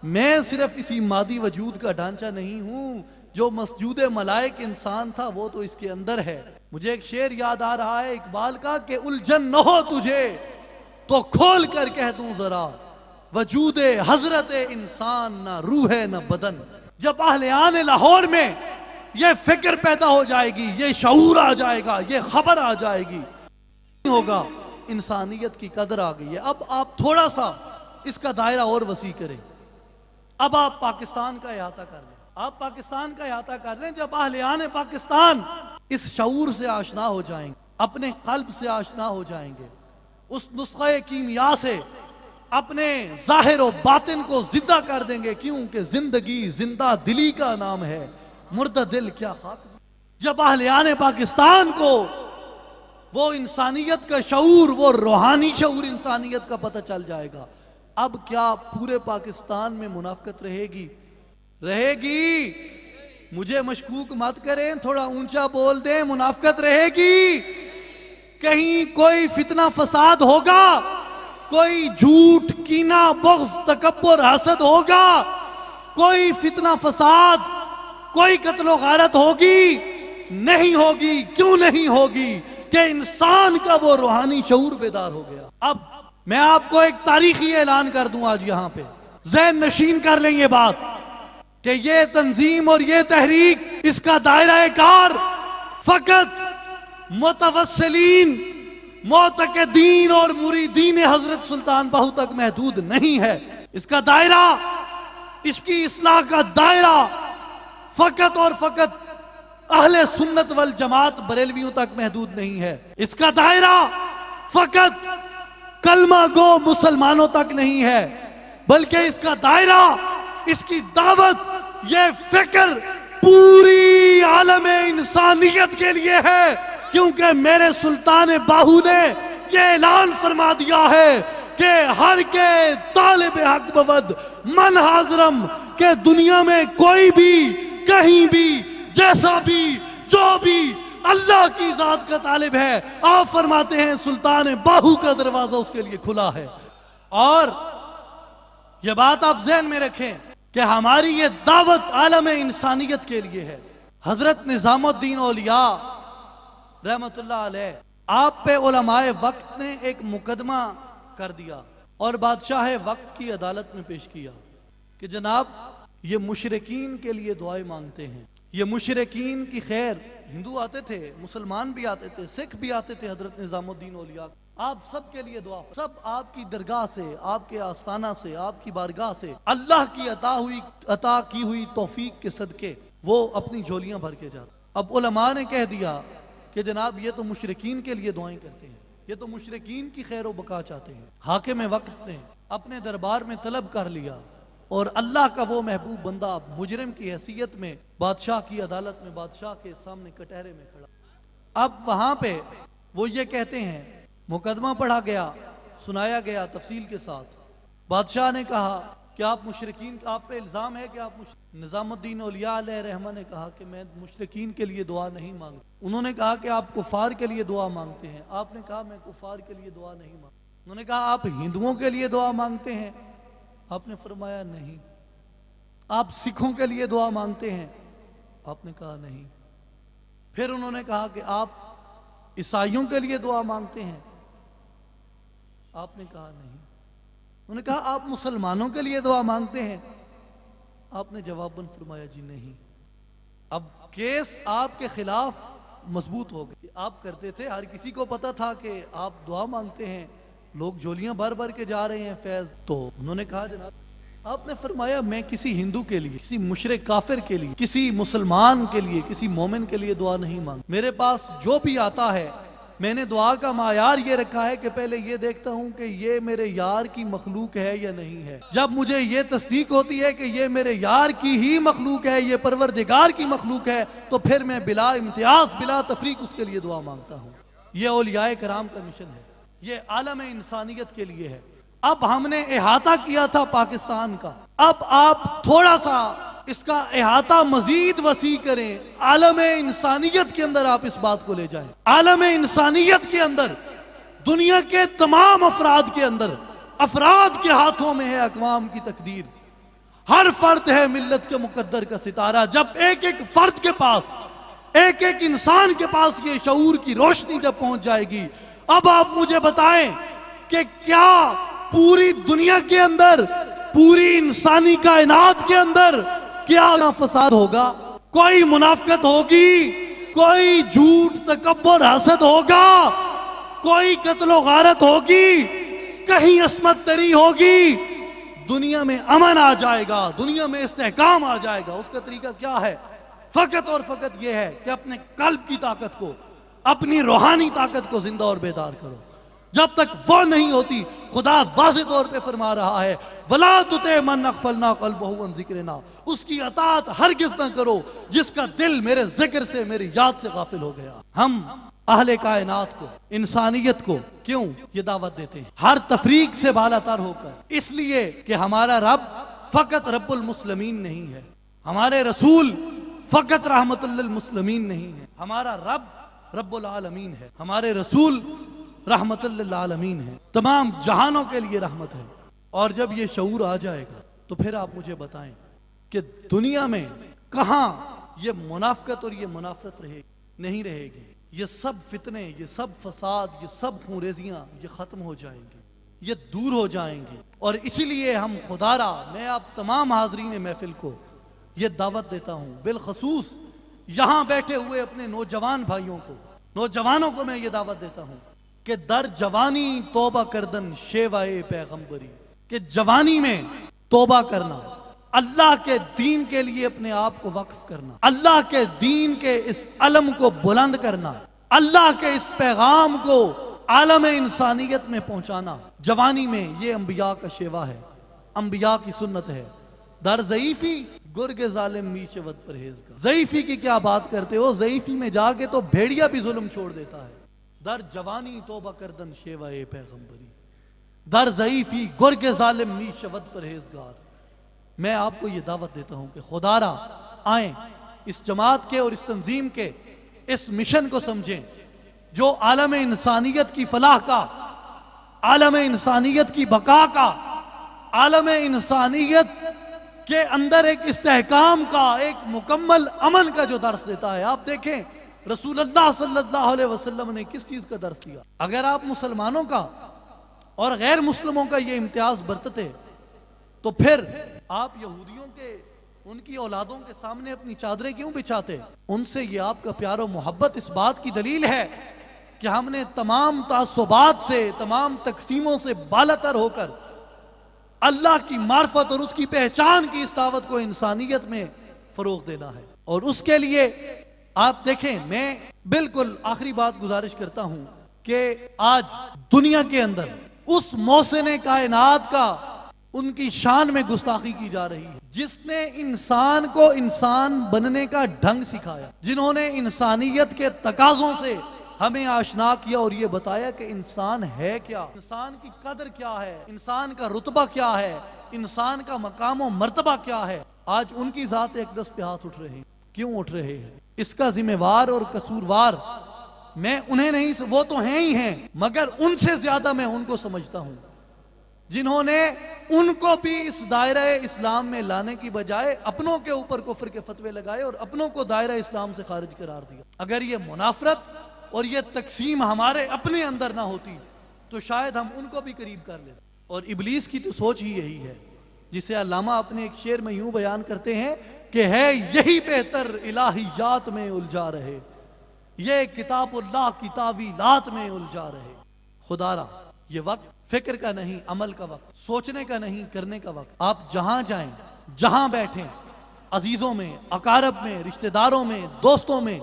میں صرف اسی مادی وجود کا ڈھانچہ نہیں ہوں، جو مسجود ملائک انسان تھا وہ تو اس کے اندر ہے۔ مجھے ایک شعر یاد آ رہا ہے اقبال کا کہ الجھن نہ ہو تجھے تو کھول کر کہہ دوں ذرا، وجود حضرت انسان نہ روح ہے نہ بدن۔ جب اہلیان لاہور میں یہ فکر پیدا ہو جائے گی، یہ شعور آ جائے گا، یہ خبر آ جائے گی، ہوگا انسانیت کی قدر آ گئی ہے۔ اب آپ تھوڑا سا اس کا دائرہ اور وسیع کریں، اب آپ پاکستان کا احاطہ کر لیں، آپ پاکستان کا احاطہ کر لیں۔ جب اہلیان پاکستان اس شعور سے آشنا ہو جائیں گے، اپنے قلب سے آشنا ہو جائیں گے، اس نسخہ کیمیا سے اپنے ظاہر و باطن کو زندہ کر دیں گے، کیونکہ زندگی زندہ دلی کا نام ہے، مردہ دل کیا خاک۔ جب اہلیان پاکستان کو وہ انسانیت کا شعور، وہ روحانی شعور انسانیت کا پتہ چل جائے گا، اب کیا پورے پاکستان میں منافقت رہے گی؟ رہے گی؟ مجھے مشکوک مت کریں، تھوڑا اونچا بول دیں، منافقت رہے گی؟ کہیں کوئی فتنہ فساد ہوگا؟ کوئی جھوٹ، کینہ، بغض، تکبر، حسد ہوگا؟ کوئی فتنہ فساد، کوئی قتل و غارت ہوگی؟ نہیں ہوگی۔ کیوں نہیں ہوگی؟ کہ انسان کا وہ روحانی شعور بیدار ہو گیا۔ اب میں آپ کو ایک تاریخی اعلان کر دوں آج یہاں پہ، ذہن نشین کر لیں یہ بات، کہ یہ تنظیم اور یہ تحریک، اس کا دائرہ کار فقط متوسلین، معتقدین اور مریدین حضرت سلطان بہو تک محدود نہیں ہے۔ اس کا دائرہ، اس کی اصلاح کا دائرہ فقط اور فقط اہل سنت والجماعت بریلویوں تک محدود نہیں ہے۔ اس کا دائرہ فقط کلمہ گو مسلمانوں تک نہیں ہے، بلکہ اس کا دائرہ، اس کی دعوت، یہ فکر پوری عالم انسانیت کے لیے ہے، کیونکہ میرے سلطان باہو نے یہ اعلان فرما دیا ہے کہ ہر کے طالب حق بود من حاضرم، کہ دنیا میں کوئی بھی، کہیں بھی، جیسا بھی، جو بھی اللہ کی ذات کا طالب ہے، آپ فرماتے ہیں سلطان باہو کا دروازہ اس کے لیے کھلا ہے۔ اور یہ بات آپ ذہن میں رکھیں کہ ہماری یہ دعوت عالم انسانیت کے لیے ہے۔ حضرت نظام الدین اولیاء رحمت اللہ علیہ، آپ پہ علماء وقت نے ایک مقدمہ کر دیا اور بادشاہ وقت کی عدالت میں پیش کیا کہ جناب یہ مشرکین کے لیے دعائیں مانگتے ہیں، یہ مشرکین کی خیر۔ ہندو آتے تھے، مسلمان بھی آتے تھے، سکھ بھی آتے تھے حضرت نظام الدین اولیاء، آپ سب کے لیے دعا، سب آپ کی درگاہ سے، آپ کے آستانہ سے، آپ کی بارگاہ سے اللہ کی عطا کی ہوئی توفیق کے صدقے وہ اپنی جھولیاں بھر کے جاتے۔ اب علماء نے کہہ دیا کہ جناب یہ تو مشرکین کے لیے دعائیں کرتے ہیں، یہ تو مشرکین کی خیر و بقا چاہتے ہیں۔ حاکم وقت نے اپنے دربار میں طلب کر لیا اور اللہ کا وہ محبوب بندہ مجرم کی حیثیت میں بادشاہ کی عدالت میں، بادشاہ کے سامنے کٹہرے میں کھڑا۔ اب وہاں پہ وہ یہ کہتے ہیں، مقدمہ پڑھا گیا، سنایا گیا تفصیل کے ساتھ۔ بادشاہ نے کہا کہ آپ مشرکین، آپ پہ الزام ہے کہ آپ نظام الدین اولیاء علیہ رحمہ نے کہا کہ میں مشرکین کے لیے دعا نہیں مانگتا۔ انہوں نے کہا کہ آپ کفار کے لیے دعا مانگتے ہیں۔ آپ نے کہا میں کفار کے لیے دعا نہیں مانگتا۔ انہوں نے کہا آپ ہندوؤں کے لیے دعا مانگتے ہیں؟ آپ نے فرمایا نہیں۔ آپ سکھوں کے لیے دعا مانگتے ہیں؟ آپ نے کہا نہیں۔ پھر انہوں نے کہا کہ آپ عیسائیوں کے لیے دعا مانگتے ہیں؟ آپ نے کہا نہیں۔ انہوں نے کہا آپ مسلمانوں کے لیے دعا مانگتے ہیں؟ آپ نے جواباً فرمایا جی نہیں۔ اب کیس آپ کے خلاف مضبوط ہو گئی۔ آپ کرتے تھے، ہر کسی کو پتا تھا کہ آپ دعا مانگتے ہیں، لوگ جھولیاں بھر بھر کے جا رہے ہیں فیض۔ تو انہوں نے کہا جناب، آپ نے فرمایا میں کسی ہندو کے لیے، کسی مشرک کافر کے لیے، کسی مسلمان کے لیے، کسی مومن کے لیے دعا نہیں مانگ۔ میرے پاس جو بھی آتا ہے میں نے دعا کا معیار یہ رکھا ہے کہ پہلے یہ دیکھتا ہوں کہ یہ میرے یار کی مخلوق ہے یا نہیں ہے۔ جب مجھے یہ تصدیق ہوتی ہے کہ یہ میرے یار کی ہی مخلوق ہے، یہ پروردگار کی مخلوق ہے، تو پھر میں بلا امتیاز، بلا تفریق اس کے لیے دعا مانگتا ہوں۔ یہ اولیاء کرام کا مشن ہے، یہ عالم انسانیت کے لیے ہے۔ اب ہم نے احاطہ کیا تھا پاکستان کا، اب آپ تھوڑا سا اس کا احاطہ مزید وسیع کریں، عالم انسانیت کے اندر آپ اس بات کو لے جائیں۔ عالم انسانیت کے اندر، دنیا کے تمام افراد کے اندر، افراد کے ہاتھوں میں ہے اقوام کی تقدیر۔ ہر فرد ہے ملت کے مقدر کا ستارہ۔ جب ایک ایک فرد کے پاس، ایک ایک انسان کے پاس یہ شعور کی روشنی جب پہنچ جائے گی، اب آپ مجھے بتائیں کہ کیا پوری دنیا کے اندر، پوری انسانی کائنات کے اندر کیا فساد ہوگا؟ کوئی منافقت ہوگی؟ کوئی جھوٹ، تکبر، حسد ہوگا؟ کوئی قتل و غارت ہوگی؟ کہیں عصمت دری ہوگی؟ دنیا میں امن آ جائے گا، دنیا میں استحکام آ جائے گا۔ اس کا طریقہ کیا ہے؟ فقط اور فقط یہ ہے کہ اپنے قلب کی طاقت کو، اپنی روحانی طاقت کو زندہ اور بیدار کرو۔ جب تک وہ نہیں ہوتی، خدا واضح طور پہ فرما رہا ہے وَلَا تُطِعْ مَنْ أَغْفَلْنَا قَلْبَهُ عَنْ ذِكْرِنَا، اس کی اطاعت ہرگز نہ کرو جس کا دل میرے ذکر سے، میری یاد سے غافل ہو گیا۔ ہم اہل کائنات کو، انسانیت کو کیوں یہ دعوت دیتے ہیں؟ ہر تفریق سے بالا تر ہو کر، اس لیے کہ ہمارا رب فقط رب المسلمین نہیں ہے، ہمارے رسول فقط رحمت للمسلمین نہیں ہے، ہمارا رب رب العالمین ہے، ہمارے رسول رحمت للعالمین ہے، تمام جہانوں کے لیے رحمت ہے۔ اور جب یہ شعور آ جائے گا تو پھر آپ مجھے بتائیں کہ دنیا میں کہاں یہ منافقت اور یہ منافرت رہے گی؟ نہیں رہے گی۔ یہ سب فتنے، یہ سب فساد، یہ سب خونریزیاں یہ ختم ہو جائیں گے، یہ دور ہو جائیں گے۔ اور اسی لیے ہم خدا را، میں آپ تمام حاضرین محفل کو یہ دعوت دیتا ہوں، بالخصوص یہاں بیٹھے ہوئے اپنے نوجوان بھائیوں کو، نوجوانوں کو میں یہ دعوت دیتا ہوں کہ در جوانی توبہ کردن شیوائے پیغمبری، کہ جوانی میں توبہ کرنا، اللہ کے دین کے لیے اپنے آپ کو وقف کرنا، اللہ کے دین کے اس علم کو بلند کرنا، اللہ کے اس پیغام کو عالم انسانیت میں پہنچانا، جوانی میں یہ انبیاء کا شیوا ہے، انبیاء کی سنت ہے۔ در ضعیفی گرگ ظالم میچ ود پرہیزگار، ضعیفی کی کیا بات کرتے ہو؟ ضعیفی میں جا کے تو بھیڑیا بھی ظلم چھوڑ دیتا ہے۔ در جوانی توبہ کردن شیوائے پیغمبری، در ضعیفی گرگ ظالم میچ ود پرہیزگار۔ میں آپ کو یہ دعوت دیتا ہوں کہ خدا را آئیں، اس جماعت کے اور اس تنظیم کے اس مشن کو سمجھیں جو عالم انسانیت کی فلاح کا، عالم انسانیت کی بقا کا، عالم انسانیت کے اندر ایک استحکام کا، ایک مکمل امن کا جو درس دیتا ہے۔ آپ دیکھیں رسول اللہ صلی اللہ علیہ وسلم نے کس چیز کا درس دیا؟ اگر آپ مسلمانوں کا اور غیر مسلموں کا یہ امتیاز برتتے تو پھر آپ یہودیوں کے، ان کی اولادوں کے سامنے اپنی چادریں کیوں بچھاتے؟ ان سے یہ آپ کا پیار و محبت اس بات کی دلیل ہے کہ ہم نے تمام تعصبات سے، تمام تقسیموں سے بالاتر ہو کر اللہ کی معرفت اور اس کی پہچان کی اس دعوت کو انسانیت میں فروغ دینا ہے۔ اور اس کے لیے آپ دیکھیں، میں بالکل آخری بات گزارش کرتا ہوں کہ آج دنیا کے اندر اس محسن کائنات کا، ان کی شان میں گستاخی کی جا رہی ہے جس نے انسان کو انسان بننے کا ڈھنگ سکھایا، جنہوں نے انسانیت کے تقاضوں سے ہمیں آشنا کیا اور یہ بتایا کہ انسان ہے کیا، انسان کی قدر کیا ہے، انسان کا رتبہ کیا ہے، انسان کا مقام و مرتبہ کیا ہے۔ آج ان کی ذات اقدس پہ ہاتھ اٹھ رہے ہیں۔ کیوں اٹھ رہے ہیں؟ اس کا ذمہ وار اور قصوروار میں انہیں نہیں، وہ تو ہیں ہی ہیں، مگر ان سے زیادہ میں ان کو سمجھتا ہوں جنہوں نے ان کو بھی اس دائرہ اسلام میں لانے کی بجائے اپنوں کے اوپر کفر کے فتوے لگائے اور اپنوں کو دائرہ اسلام سے خارج قرار دیا۔ اگر یہ منافرت اور یہ تقسیم ہمارے اپنے اندر نہ ہوتی تو شاید ہم ان کو بھی قریب کر لیتے۔ اور ابلیس کی تو سوچ ہی یہی ہے، جسے علامہ اپنے ایک شعر میں یوں بیان کرتے ہیں کہ ہے یہی بہتر الہیات میں الجھا رہے، یہ کتاب اللہ کی تعویلات میں الجھا رہے۔ خدا را یہ وقت فکر کا نہیں، عمل کا وقت، سوچنے کا نہیں، کرنے کا وقت۔ آپ جہاں جائیں، جہاں بیٹھیں، عزیزوں میں، اقارب میں، رشتہ داروں میں، دوستوں میں،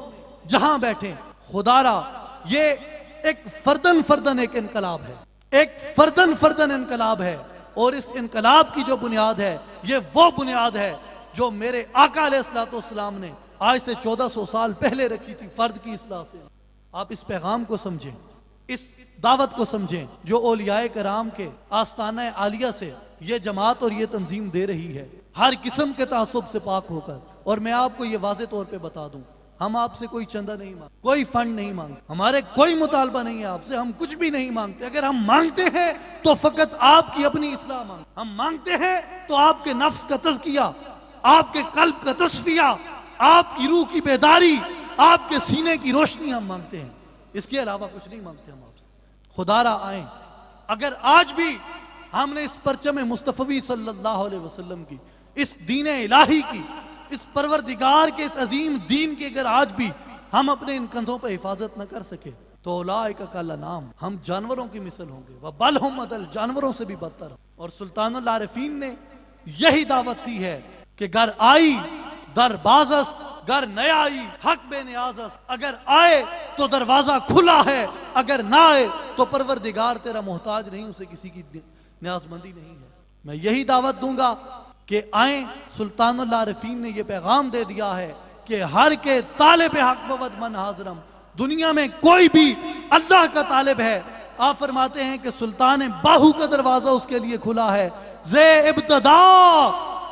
جہاں بیٹھیں، خدا را یہ ایک فردن ایک انقلاب ہے، ایک فردن انقلاب ہے۔ اور اس انقلاب کی جو بنیاد ہے، یہ وہ بنیاد ہے جو میرے آقا علیہ السلام نے آج سے 1400 سال پہلے رکھی تھی، فرد کی اصلاح سے۔ آپ اس پیغام کو سمجھیں، اس دعوت کو سمجھیں جو اولیاء کرام کے آستانہ عالیہ سے یہ جماعت اور یہ تنظیم دے رہی ہے، ہر قسم کے تعصب سے پاک ہو کر. اور میں آپ کو یہ واضح طور پہ بتا دوں، ہم آپ سے کوئی چندہ نہیں مانگتے، کوئی فنڈ نہیں مانگتے، ہمارے کوئی مطالبہ نہیں ہے آپ سے، ہم کچھ بھی نہیں مانگتے. اگر ہم مانگتے ہیں تو فقط آپ کی اپنی اصلاح مانگتے، ہم مانگتے ہیں تو آپ کے نفس کا تزکیہ، آپ کے قلب کا تصفیہ، آپ کی روح کی بیداری، آپ کے سینے کی روشنی ہم مانگتے ہیں. اس کے علاوہ کچھ نہیں مانگتے ہم آپ سے. خدا را آئیں، اگر آج بھی ہم نے اس پرچم مصطفی صلی اللہ علیہ وسلم کی، اس دین الہی کی، اس پروردگار کے اس عظیم دین کے اگر آج بھی ہم اپنے ان کندھوں پہ حفاظت نہ کر سکے تو اولئک کالانعام، ہم جانوروں کی مثل ہوں گے، وبل ہم عدل، جانوروں سے بھی بدتر. اور سلطان العارفین نے یہی دعوت دی ہے کہ گر آئی در باز است، گر نہ آئی حق بے نیاز است. اگر آئے تو دروازہ کھلا ہے، اگر نہ آئے تو پروردگار تیرا محتاج نہیں، اسے کسی کی نیاز مندی نہیں ہے. میں یہی دعوت دوں گا کہ آئیں. سلطان العارفین نے یہ پیغام دے دیا ہے کہ ہر کے طالب حق بود من حاضرم. دنیا میں کوئی بھی اللہ کا طالب ہے، آپ فرماتے ہیں کہ سلطان باہو کا دروازہ اس کے لیے کھلا ہے. زے ابتدا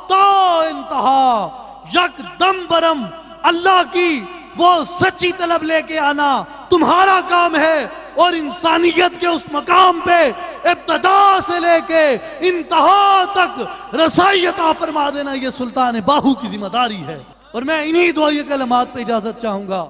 تا انتہا، یک دم برم اللہ کی وہ سچی طلب لے کے آنا تمہارا کام ہے. اور انسانیت کے اس مقام پہ ابتدا سے لے کے انتہا تک رسائی عطا فرما دینا یہ سلطان باہو کی ذمہ داری ہے. اور میں انہی دعائے کلمات پہ اجازت چاہوں گا.